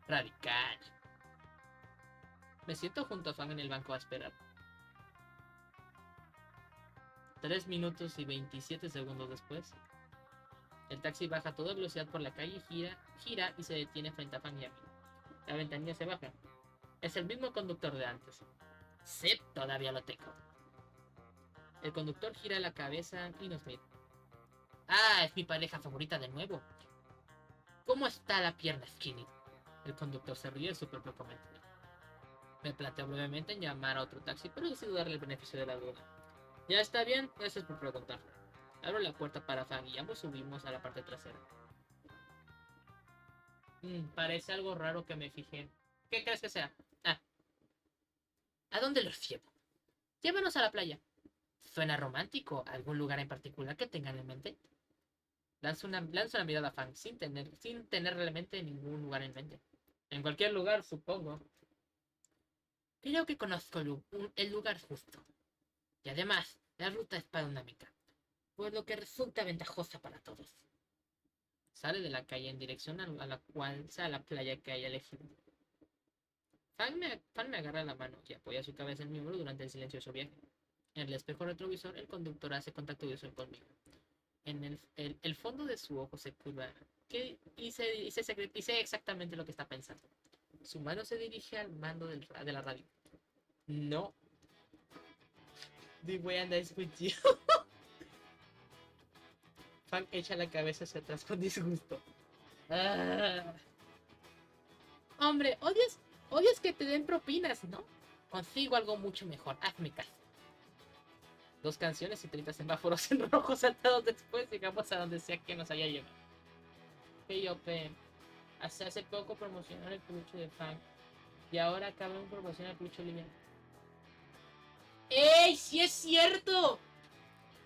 Radical. Me siento junto a Fang en el banco a esperar. 3 minutos y 27 segundos después, el taxi baja a toda velocidad por la calle, gira y se detiene frente a Fang y a mí. La ventanilla se baja. Es el mismo conductor de antes. Sí, todavía lo tengo. El conductor gira la cabeza y nos mira. Ah, es mi pareja favorita de nuevo. ¿Cómo está la pierna, Skinny? El conductor se ríe en su propio comentario. Me planteo brevemente en llamar a otro taxi, pero decido darle el beneficio de la duda. Ya está bien, eso es por preguntar. Abro la puerta para Fang y ambos subimos a la parte trasera. Parece algo raro que me fijé. ¿Qué crees que sea? ¿A dónde los llevo? Llévanos a la playa. ¿Suena romántico? ¿Algún lugar en particular que tengan en mente? Lanzo una mirada a Fang sin tener realmente ningún lugar en mente. En cualquier lugar, supongo. Creo que conozco el lugar justo. Y además, la ruta es panorámica, por lo que resulta ventajosa para todos. Sale de la calle en dirección a la cual sea la playa que haya elegido. Fan me agarra la mano y apoya su cabeza en mi hombro durante el silencioso viaje. En el espejo retrovisor, el conductor hace contacto visual conmigo. En el fondo de su ojo se curva y sé exactamente lo que está pensando. Su mano se dirige al mando de la radio. No. The way and I with you. Fan echa la cabeza hacia atrás con disgusto. Ah. Hombre, odias que te den propinas, ¿no? Consigo algo mucho mejor, hazme caso. 2 canciones y 30 semáforos en rojo saltados después, llegamos a donde sea que nos haya llevado. P.O.P. Hace poco promocionaron el peluche de Fan y ahora acaban de promocionar el peluche Olivia. ¡Ey! ¡Sí es cierto!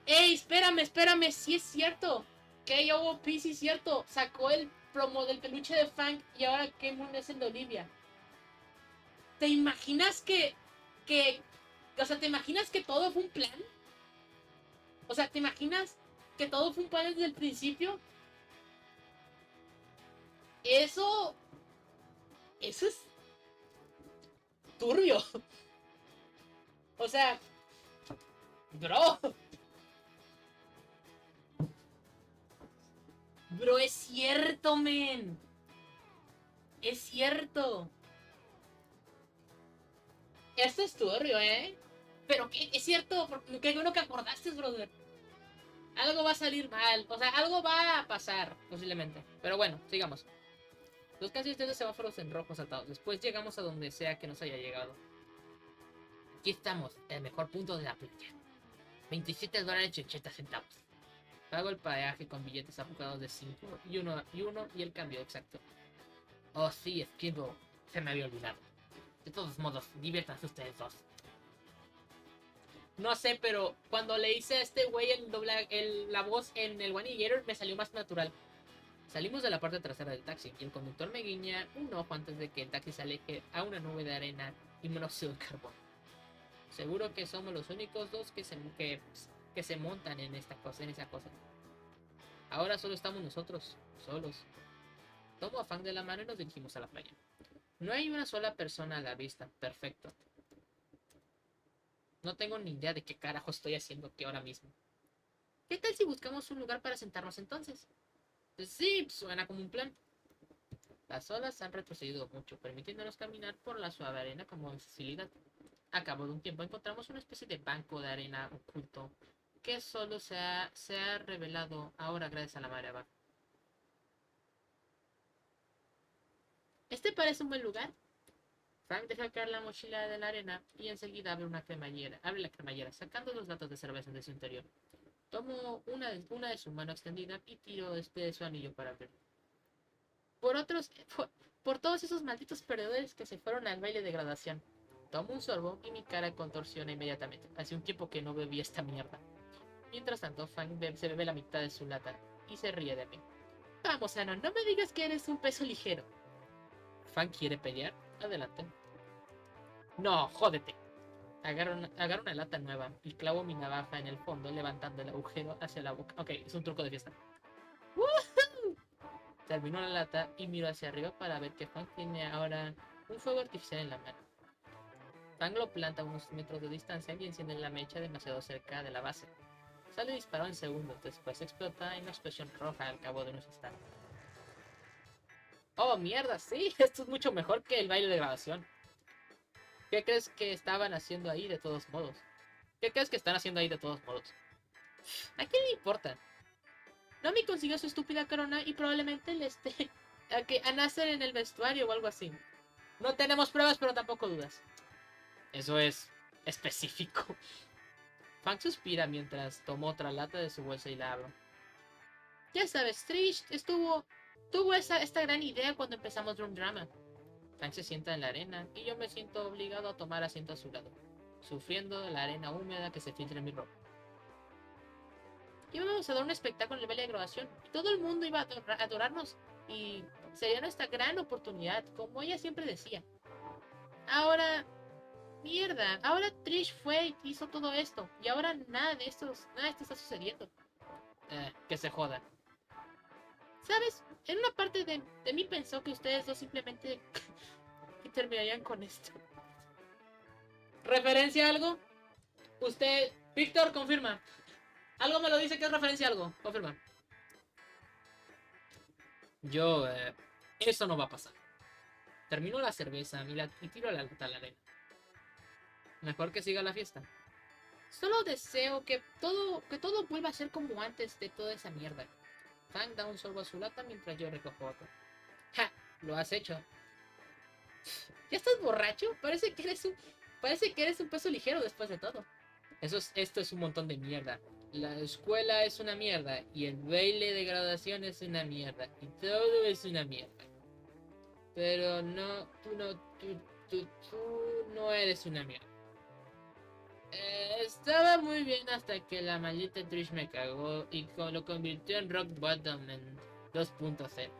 ¡Ey! Espérame, sí es cierto. KOP, sí es cierto. Sacó el promo del peluche de Fang y ahora K-Moon es el de Olivia. ¿Te imaginas o sea, ¿te imaginas que todo fue un plan? O sea, ¿te imaginas que todo fue un plan desde el principio? Eso es turbio. O sea, bro. Bro, es cierto, men. Es cierto. Esto es turbio, ¿eh? Pero que es cierto, porque qué bueno que acordaste, brother. Algo va a salir mal, o sea, algo va a pasar, posiblemente. Pero bueno, sigamos. 2 canciones de semáforos en rojo saltados. Después llegamos a donde sea que nos haya llegado. Aquí estamos, el mejor punto de la playa. $27.80. Pago el peaje con billetes apujados de 5 y uno y el cambio exacto. Oh sí, Skidbo, se me había olvidado. De todos modos, diviértanse ustedes dos. No sé, pero cuando le hice a este güey la voz en el One Gator me salió más natural. Salimos de la parte trasera del taxi y el conductor me guiña un ojo antes de que el taxi se aleje a una nube de arena y monóxido de carbono. Seguro que somos los únicos dos que se montan en esa cosa. Ahora solo estamos nosotros, solos. Tomo a Fang de la mano y nos dirigimos a la playa. No hay una sola persona a la vista. Perfecto. No tengo ni idea de qué carajo estoy haciendo aquí ahora mismo. ¿Qué tal si buscamos un lugar para sentarnos entonces? Pues sí, suena como un plan. Las olas han retrocedido mucho, permitiéndonos caminar por la suave arena con facilidad. A cabo de un tiempo encontramos una especie de banco de arena oculto que solo se ha revelado ahora gracias a la marea baja. ¿Este parece un buen lugar? Frank deja caer la mochila de la arena y enseguida abre la cremallera, sacando 2 latas de cerveza de su interior. Tomo una de su mano extendida y tiro de su anillo para abrirlo. Por todos esos malditos perdedores que se fueron al baile de graduación. Tomo un sorbo y mi cara contorsiona inmediatamente. Hace un tiempo que no bebí esta mierda. Mientras tanto, Frank se bebe la mitad de su lata y se ríe de mí. Vamos, Ano, no me digas que eres un peso ligero. ¿Frank quiere pelear? Adelante. No, jódete. Agarro una lata nueva y clavo mi navaja en el fondo, levantando el agujero hacia la boca. Ok, es un truco de fiesta. ¡Woohoo! Termino la lata y miro hacia arriba para ver que Frank tiene ahora un fuego artificial en la mano. Frank lo planta a unos metros de distancia y enciende la mecha demasiado cerca de la base. Sale disparado en segundos, después explota en una explosión roja al cabo de unos instantes. Oh, mierda, sí, esto es mucho mejor que el baile de grabación. ¿Qué crees que estaban haciendo ahí de todos modos? ¿Qué crees que están haciendo ahí de todos modos? ¿A quién le importa? Nomi consiguió su estúpida corona y probablemente le esté a nacer en el vestuario o algo así. No tenemos pruebas, pero tampoco dudas. Eso es específico. Fang suspira mientras tomo otra lata de su bolsa y la abro. Ya sabes, Trish tuvo esta gran idea cuando empezamos Drum Drama. Fang se sienta en la arena y yo me siento obligado a tomar asiento a su lado, sufriendo la arena húmeda que se filtra en mi ropa. Íbamos a dar un espectáculo en el baile de graduación y todo el mundo iba a adorarnos y Sería nuestra gran oportunidad, como ella siempre decía. Ahora, mierda, ahora Trish fue y hizo todo esto. Y ahora nada de esto está sucediendo. Que se joda. ¿Sabes? En una parte de mí pensó que ustedes dos simplemente terminarían con esto. ¿Referencia a algo? Usted, Víctor, confirma. Algo me lo dice que es referencia a algo. Confirma. Yo, eso no va a pasar. Termino la cerveza y tiro a la arena. Mejor que siga la fiesta. Solo deseo que todo vuelva a ser como antes de toda esa mierda. Fang da un sorbo a su lata mientras yo recojo otro. ¡Ja! Lo has hecho. ¿Ya estás borracho? Parece que eres un peso ligero después de todo. Esto es un montón de mierda. La escuela es una mierda. Y el baile de graduación es una mierda. Y todo es una mierda. Pero no, tú no eres una mierda. Estaba muy bien hasta que la maldita Trish me cagó y lo convirtió en Rock Bottom en 2.0.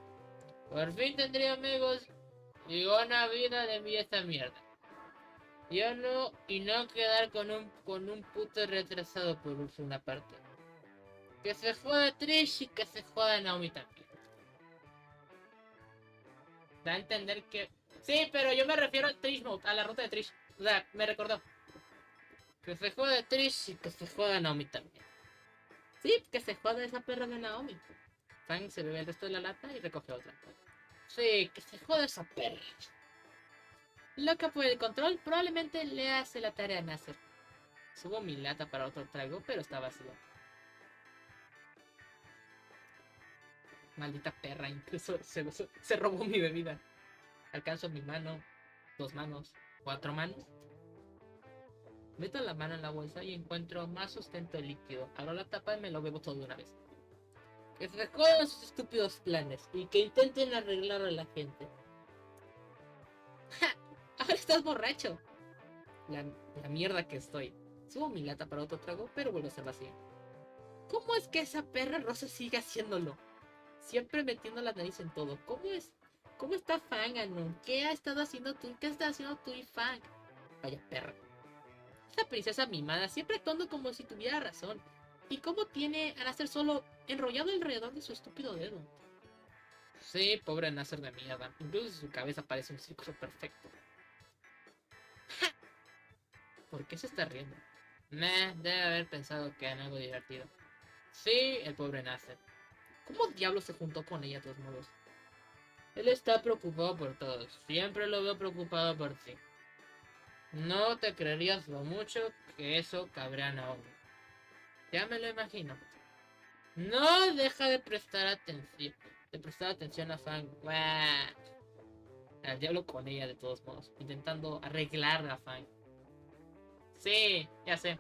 Por fin tendría amigos y una vida de mí esta mierda. Yo no, y no quedar con un puto retrasado por una parte. Que se joda Trish y que se joda Naomi también. Da a entender que... Sí, pero yo me refiero a Trish Mode, a la ruta de Trish. O sea, me recordó. Que se joda Trish y que se joda Naomi también. Sí, que se joda esa perra de Naomi. Fang se bebe el resto de la lata y recoge otra. Sí, que se joda esa perra. Loca por el control, probablemente le hace la tarea a Nasser. Subo mi lata para otro trago, pero está vacío. Maldita perra, incluso se robó mi bebida. Alcanzo mi mano, 2 manos, 4 manos. Meto la mano en la bolsa y encuentro más sustento líquido. Abro la tapa y me lo bebo todo de una vez. Que se jodan sus estúpidos planes y que intenten arreglar a la gente. ¡Ja! Ahora estás borracho. La mierda que estoy. Subo mi lata para otro trago, pero vuelve a ser vacía. ¿Cómo es que esa perra rosa sigue haciéndolo? Siempre metiendo la nariz en todo. ¿Cómo está Fang, Anon? ¿Qué has estado haciendo tú? ¿Qué has estado haciendo tú y Fang? Vaya perra. Esa princesa mimada siempre actuando como si tuviera razón. ¿Y cómo tiene a Nasser solo enrollado alrededor de su estúpido dedo? Sí, pobre Nasser de mierda. Incluso su cabeza parece un círculo perfecto. ¡Ja! ¿Por qué se está riendo? Debe haber pensado que era algo divertido. Sí, el pobre Nasser. ¿Cómo diablos se juntó con ella de todos modos? Él está preocupado por todos. Siempre lo veo preocupado por ti. No te creerías lo mucho que eso cabrea a Naomi. Ya me lo imagino. No deja de prestar atención. A Fang. Al diablo con ella de todos modos. Intentando arreglar a Fang. Sí, ya sé.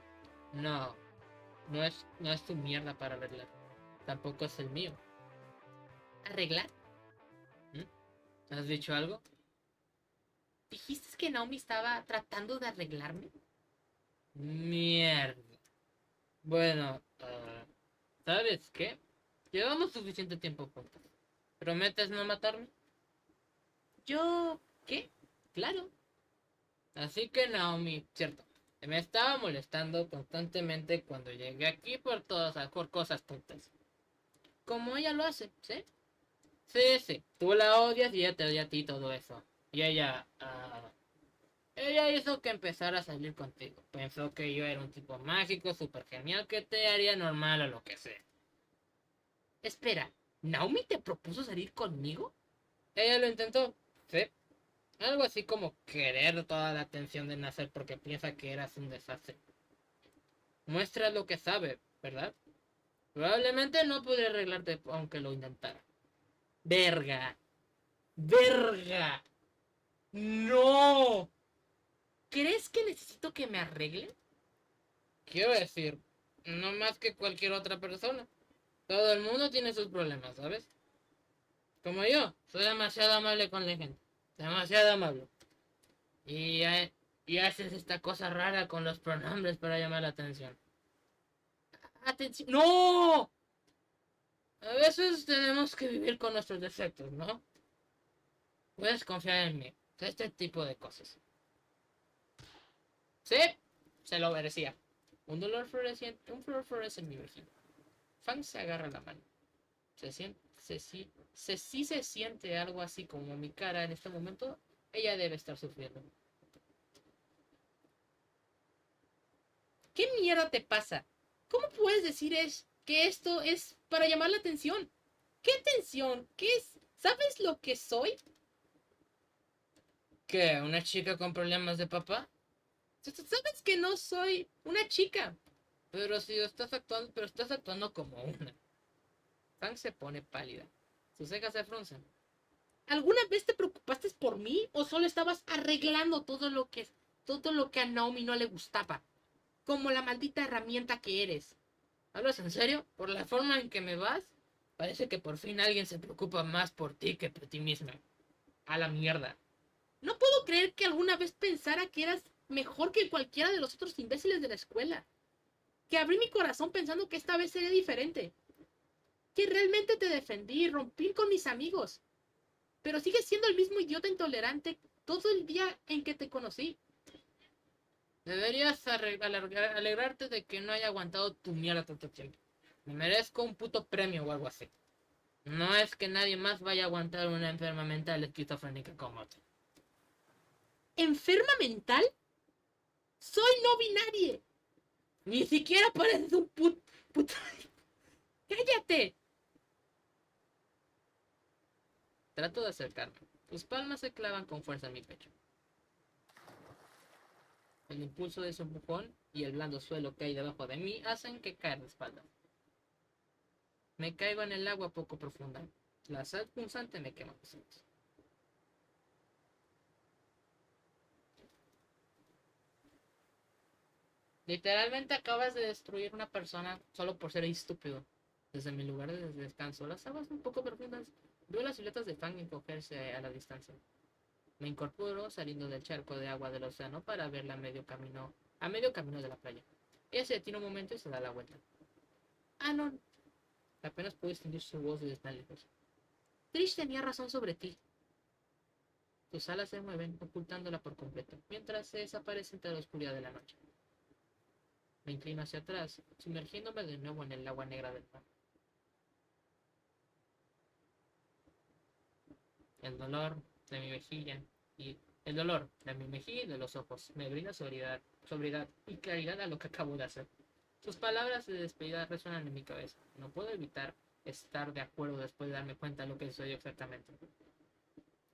No. No es tu mierda para arreglar. Tampoco es el mío. ¿Arreglar? ¿Has dicho algo? ¿Dijiste que Naomi estaba tratando de arreglarme? Mierda. Bueno, ¿sabes qué? Llevamos suficiente tiempo juntos. ¿Prometes no matarme? ¿Yo qué? Claro. Así que Naomi, cierto, me estaba molestando constantemente cuando llegué aquí por cosas tontas. Como ella lo hace, ¿sí? Sí, tú la odias y ella te odia a ti todo eso. Y ella hizo que empezara a salir contigo. Pensó que yo era un tipo mágico, súper genial, que te haría normal o lo que sea. Espera, ¿Naomi te propuso salir conmigo? Ella lo intentó, sí. Algo así como querer toda la atención de Nasser porque piensa que eras un desastre. Muestra lo que sabe, ¿verdad? Probablemente no podría arreglarte aunque lo intentara. ¡Verga! ¡Verga! ¡No! ¿Crees que necesito que me arregle? Quiero decir, no más que cualquier otra persona. Todo el mundo tiene sus problemas, ¿sabes? Como yo, soy demasiado amable con la gente. Demasiado amable. Y, y haces esta cosa rara con los pronombres para llamar la atención. ¡Atención! ¡No! A veces tenemos que vivir con nuestros defectos, ¿no? Puedes confiar en mí. Este tipo de cosas. Sí, se lo merecía. Un dolor floreciente, un flor florece en mi vecino. Fang se agarra la mano. Se siente, sí se siente algo así como mi cara en este momento. Ella debe estar sufriendo. ¿Qué mierda te pasa? ¿Cómo puedes decir que esto es para llamar la atención? ¿Qué atención? ¿Qué es? ¿Sabes lo que soy? ¿Qué? ¿Una chica con problemas de papá? Sabes que no soy una chica. Pero estás actuando como una. Fang se pone pálida. Sus cejas se fruncen. ¿Alguna vez te preocupaste por mí o solo estabas arreglando todo lo que a Naomi no le gustaba? Como la maldita herramienta que eres. ¿Hablas en serio? ¿Por la forma en que me vas? Parece que por fin alguien se preocupa más por ti que por ti misma. A la mierda. No puedo creer que alguna vez pensara que eras mejor que cualquiera de los otros imbéciles de la escuela. Que abrí mi corazón pensando que esta vez sería diferente. Que realmente te defendí y rompí con mis amigos. Pero sigues siendo el mismo idiota intolerante todo el día en que te conocí. Deberías alegrarte de que no haya aguantado tu mierda tanto tiempo. Me merezco un puto premio o algo así. No es que nadie más vaya a aguantar una enferma mental esquizofrénica como tú. ¿Enferma mental? Soy no binaria. Ni siquiera pareces un puto... ¡Cállate! Trato de acercarme. Tus palmas se clavan con fuerza en mi pecho. El impulso de su empujón y el blando suelo que hay debajo de mí hacen que caiga de espalda. Me caigo en el agua poco profunda. La sal punzante me quema los ojos. Literalmente acabas de destruir una persona solo por ser estúpido. Desde mi lugar de descanso, las aguas un poco profundas, veo las siluetas de Fang encogerse a la distancia. Me incorporo saliendo del charco de agua del océano para verla a medio camino de la playa. Ella se detiene un momento y se da la vuelta. Ah, no. Apenas puedo distinguir su voz desde tan lejos. Trish tenía razón sobre ti. Sus alas se mueven, ocultándola por completo, mientras se desaparece entre la oscuridad de la noche. Me inclino hacia atrás, sumergiéndome de nuevo en el agua negra del mar. El dolor de mi mejilla y el dolor de mi mejilla y de los ojos me brinda sobriedad y claridad a lo que acabo de hacer. Sus palabras de despedida resuenan en mi cabeza. No puedo evitar estar de acuerdo después de darme cuenta de lo que sucedió exactamente.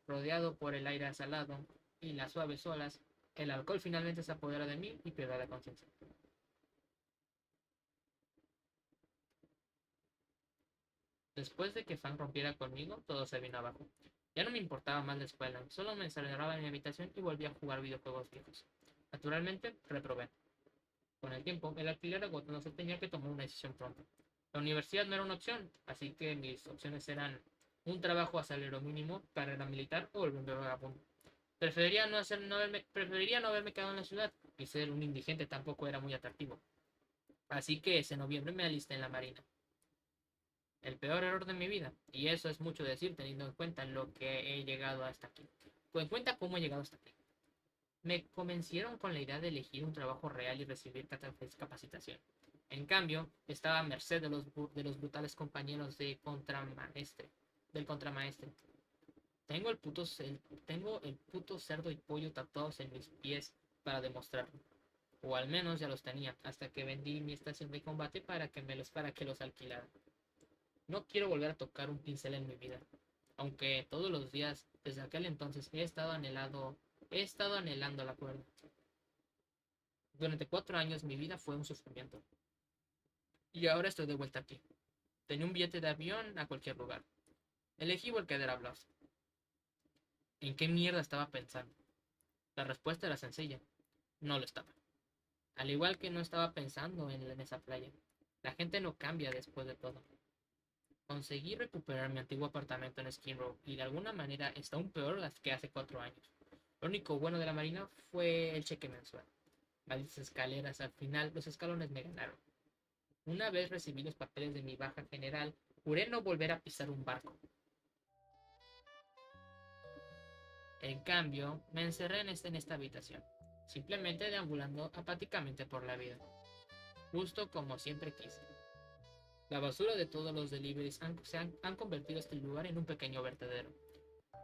Rodeado por el aire salado y las suaves olas, el alcohol finalmente se apodera de mí y pierdo la conciencia. Después de que Fan rompiera conmigo, todo se vino abajo. Ya no me importaba más la escuela, solo me encerraba en mi habitación y volvía a jugar videojuegos viejos. Naturalmente, reprobé. Con el tiempo, el alquiler agotándose tenía que tomar una decisión pronto. La universidad no era una opción, así que mis opciones eran un trabajo a salario mínimo, carrera militar o volverme vagabundo. Preferiría no haberme quedado en la ciudad, y ser un indigente tampoco era muy atractivo. Así que ese noviembre me alisté en la marina. El peor error de mi vida, y eso es mucho decir teniendo en cuenta lo que he llegado hasta aquí. Pues en cuenta cómo he llegado hasta aquí. Me convencieron con la idea de elegir un trabajo real y recibir capacitación. En cambio, estaba a merced de los brutales compañeros del contramaestre. Tengo el puto cerdo y pollo tatuados en mis pies para demostrarlo. O al menos ya los tenía, hasta que vendí mi estación de combate para que los alquilara. No quiero volver a tocar un pincel en mi vida, aunque todos los días desde aquel entonces he estado anhelando la cuerda. Durante 4 años mi vida fue un sufrimiento, y ahora estoy de vuelta aquí. Tenía un billete de avión a cualquier lugar. Elegí Volcadera Bluffs. ¿En qué mierda estaba pensando? La respuesta era sencilla. No lo estaba. Al igual que no estaba pensando en esa playa. La gente no cambia después de todo. Conseguí recuperar mi antiguo apartamento en Skin Row y de alguna manera está aún peor que hace 4 años. Lo único bueno de la marina fue el cheque mensual. Malditas escaleras, al final los escalones me ganaron. Una vez recibí los papeles de mi baja general, juré no volver a pisar un barco. En cambio, me encerré en esta habitación, simplemente deambulando apáticamente por la vida, justo como siempre quise. La basura de todos los deliveries han convertido este lugar en un pequeño vertedero.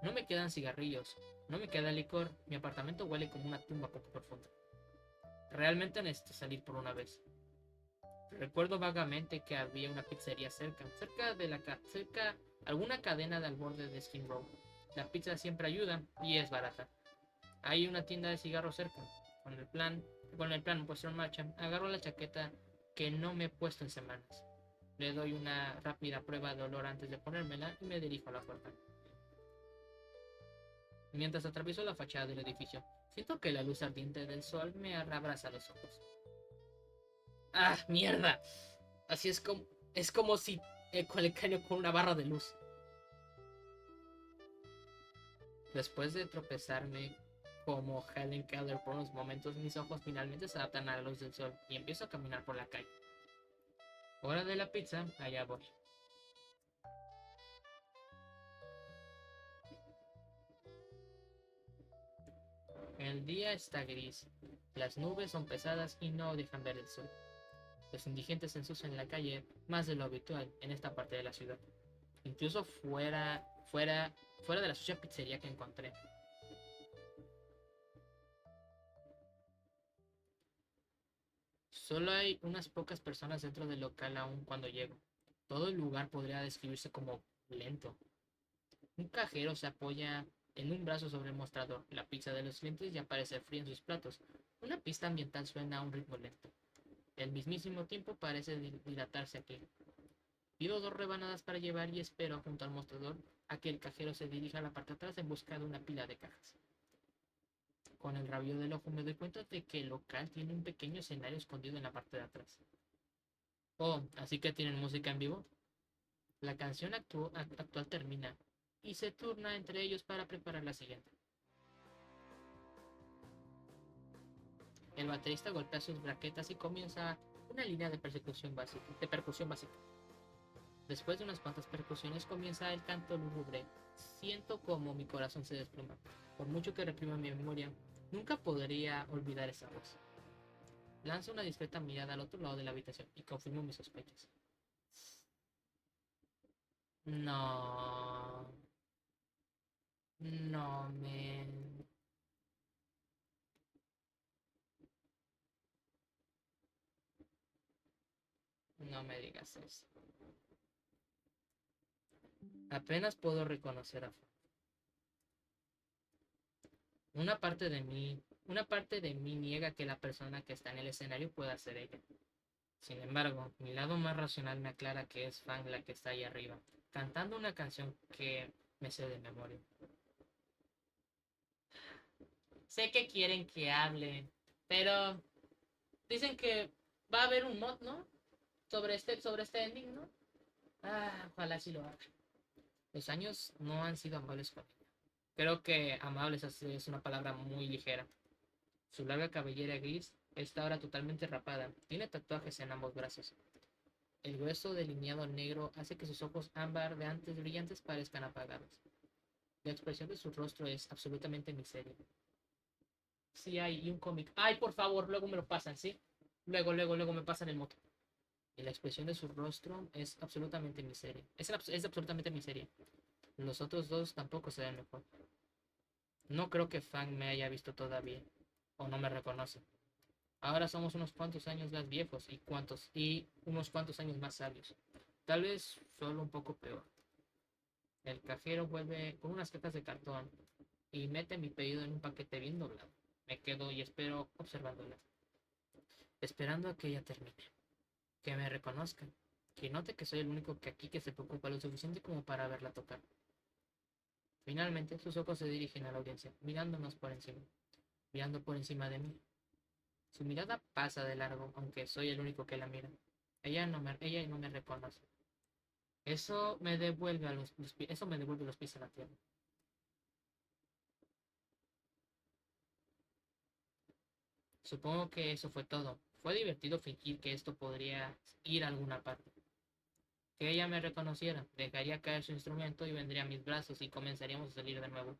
No me quedan cigarrillos, no me queda licor, mi apartamento huele como una tumba poco profunda. Realmente necesito salir por una vez. Recuerdo vagamente que había una pizzería cerca alguna cadena de al borde de Skin Row. La pizza siempre ayuda y es barata. Hay una tienda de cigarros cerca. Con el plan, con el plan puesto en marcha, agarro la chaqueta que no me he puesto en semanas. Le doy una rápida prueba de olor antes de ponérmela y me dirijo a la puerta. Mientras atravieso la fachada del edificio, siento que la luz ardiente del sol me abraza los ojos. ¡Ah, mierda! Así es como si con el cráneo con una barra de luz. Después de tropezarme como Helen Keller por unos momentos, mis ojos finalmente se adaptan a la luz del sol y empiezo a caminar por la calle. Hora de la pizza, allá voy. El día está gris, las nubes son pesadas y no dejan ver el sol. Los indigentes se ensucian en la calle más de lo habitual en esta parte de la ciudad, incluso fuera de la sucia pizzería que encontré. Solo hay unas pocas personas dentro del local aún cuando llego. Todo el lugar podría describirse como lento. Un cajero se apoya en un brazo sobre el mostrador. La pizza de los clientes ya parece fría en sus platos. Una pista ambiental suena a un ritmo lento. El mismísimo tiempo parece dilatarse aquí. Pido 2 rebanadas para llevar y espero junto al mostrador a que el cajero se dirija a la parte de atrás en busca de una pila de cajas. Con el rabillo del ojo me doy cuenta de que el local tiene un pequeño escenario escondido en la parte de atrás. Oh, así que tienen música en vivo. La canción actual termina y se turna entre ellos para preparar la siguiente. El baterista golpea sus braquetas y comienza una línea de percusión básica. Después de unas cuantas percusiones comienza el canto lúgubre. Siento como mi corazón se desploma. Por mucho que reprima mi memoria, nunca podría olvidar esa voz. Lanzo una discreta mirada al otro lado de la habitación y confirmo mis sospechas. No, no me... No me digas eso. Apenas puedo reconocer a Fran. Una parte de mí niega que la persona que está en el escenario pueda ser ella. Sin embargo, mi lado más racional me aclara que es Fang la que está ahí arriba, cantando una canción que me sé de memoria. Sé que quieren que hable, pero dicen que va a haber un mod, ¿no? Sobre este ending, ¿no? Ah, ojalá sí lo haga. Los años no han sido amables con ella. Creo que amables es una palabra muy ligera. Su larga cabellera gris está ahora totalmente rapada. Tiene tatuajes en ambos brazos. El grueso delineado negro hace que sus ojos ámbar de antes brillantes parezcan apagados. La expresión de su rostro es absolutamente miseria. Sí hay un cómic. Ay, por favor, luego me lo pasan, ¿sí? Luego me pasan el moto. Y la expresión de su rostro es absolutamente miseria. Es absolutamente miseria. Los otros dos tampoco se ven mejor. No creo que Fang me haya visto todavía. O no me reconoce. Ahora somos unos cuantos años más viejos y unos cuantos años más sabios. Tal vez solo un poco peor. El cajero vuelve con unas cajas de cartón y mete mi pedido en un paquete bien doblado. Me quedo y espero observándola, esperando a que ella termine, que me reconozca, que note que soy el único que aquí que se preocupa lo suficiente como para verla tocar. Finalmente, sus ojos se dirigen a la audiencia, mirándonos por encima, mirando por encima de mí. Su mirada pasa de largo, aunque soy el único que la mira. Ella no me reconoce. Eso me devuelve los pies a la tierra. Supongo que eso fue todo. Fue divertido fingir que esto podría ir a alguna parte. Que ella me reconociera, dejaría caer su instrumento y vendría a mis brazos y comenzaríamos a salir de nuevo.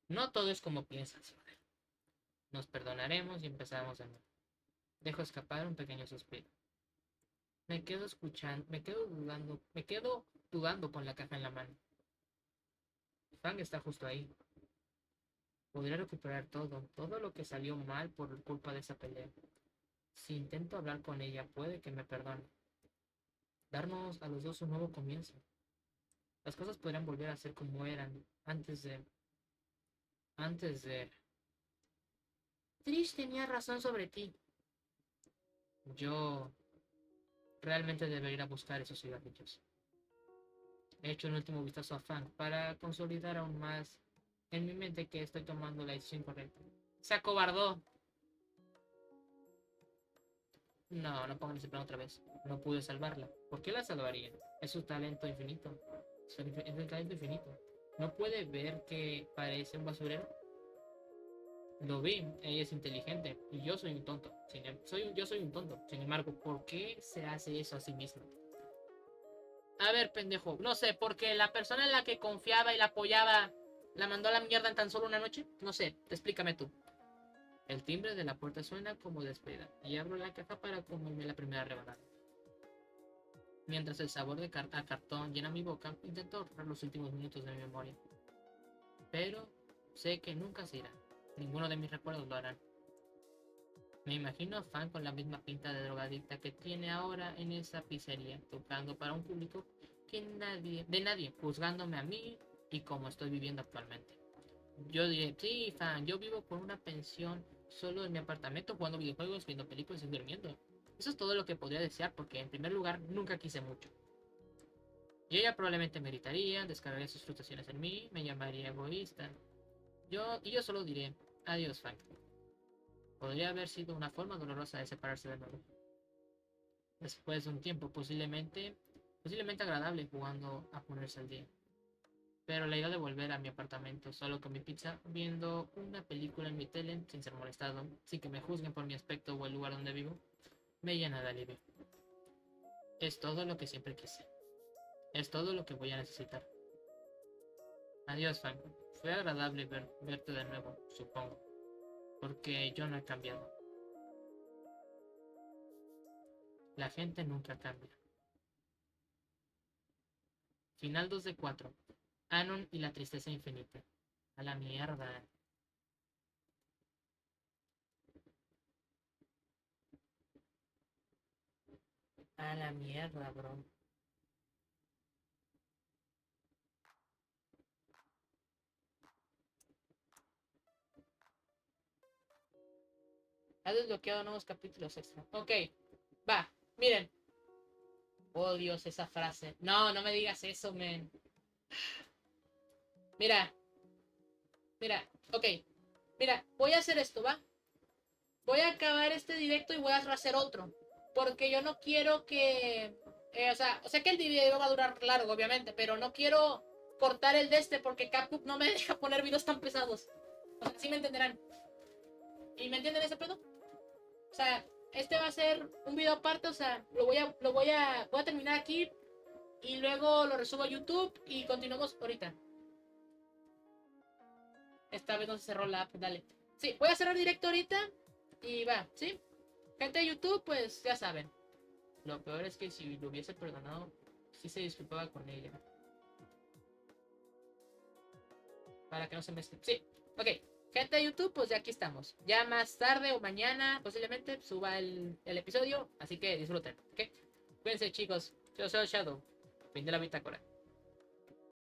No todo es como piensas. Nos perdonaremos y empezamos de nuevo. Dejo escapar un pequeño suspiro. Me quedo escuchando, me quedo dudando con la caja en la mano. Fang está justo ahí. Podría recuperar todo lo que salió mal por culpa de esa pelea. Si intento hablar con ella, puede que me perdone. Darnos a los dos un nuevo comienzo. Las cosas podrían volver a ser como eran antes de. Trish tenía razón sobre ti. Yo realmente debería ir a buscar esos cigarrillos. He hecho un último vistazo a Fang para consolidar aún más en mi mente que estoy tomando la decisión correcta. Se acobardó. No, no pongan ese plan otra vez. No pude salvarla. ¿Por qué la salvaría? Es su talento infinito. Es el talento infinito. ¿No puede ver que parece un basurero? Lo vi, ella es inteligente y yo soy un tonto. Yo soy un tonto. Sin embargo, ¿por qué se hace eso a sí mismo? A ver, pendejo, no sé, porque la persona en la que confiaba y la apoyaba la mandó a la mierda en tan solo una noche. No sé, explícame tú. El timbre de la puerta suena como despedida y abro la caja para comerme la primera rebanada. Mientras el sabor de cartón llena mi boca, intento ahorrar los últimos minutos de mi memoria. Pero sé que nunca se irá. Ninguno de mis recuerdos lo harán. Me imagino a Fan con la misma pinta de drogadicta que tiene ahora en esa pizzería, tocando para un público de nadie, juzgándome a mí y cómo estoy viviendo actualmente. Yo diré, sí, Fan, yo vivo con una pensión solo en mi apartamento, jugando videojuegos, viendo películas y durmiendo. Eso es todo lo que podría desear, porque en primer lugar nunca quise mucho. Y ella probablemente me gritaría, descargaría sus frustraciones en mí, me llamaría egoísta. Yo solo diré, adiós, Fan. Podría haber sido una forma dolorosa de separarse de nuevo. Después de un tiempo posiblemente agradable jugando a ponerse al día. Pero la idea de volver a mi apartamento solo con mi pizza, viendo una película en mi tele sin ser molestado, sin que me juzguen por mi aspecto o el lugar donde vivo, me llena de alivio. Es todo lo que siempre quise. Es todo lo que voy a necesitar. Adiós, Frank. Fue agradable verte de nuevo, supongo, porque yo no he cambiado. La gente nunca cambia. Final 2 de 4. Anon y la tristeza infinita. A la mierda. A la mierda, bro. Ha desbloqueado nuevos capítulos extra. Ok, va. Miren. Oh, Dios, esa frase. No, no me digas eso, men. Mira, mira, ok. Mira, voy a hacer esto, ¿va? Voy a acabar este directo y voy a hacer otro. Porque yo no quiero que... o sea que el video va a durar largo, obviamente, pero no quiero cortar el de este porque Capcom no me deja poner videos tan pesados. O sea, sí me entenderán. ¿Y me entienden ese pedo? O sea, este va a ser un video aparte, o sea, voy a terminar aquí y luego lo resubo a YouTube y continuamos ahorita. Esta vez no se cerró la app, dale. Sí, voy a cerrar directo ahorita y va, ¿sí? Gente de YouTube, pues ya saben. Lo peor es que si lo hubiese perdonado, sí se disculpaba con ella. Para que no se mezcle. Sí, ok. Gente de YouTube, pues ya aquí estamos. Ya más tarde o mañana, posiblemente, suba el episodio. Así que disfruten, ¿ok? Cuídense, chicos. Yo soy Shadow. Fin de la bitácora.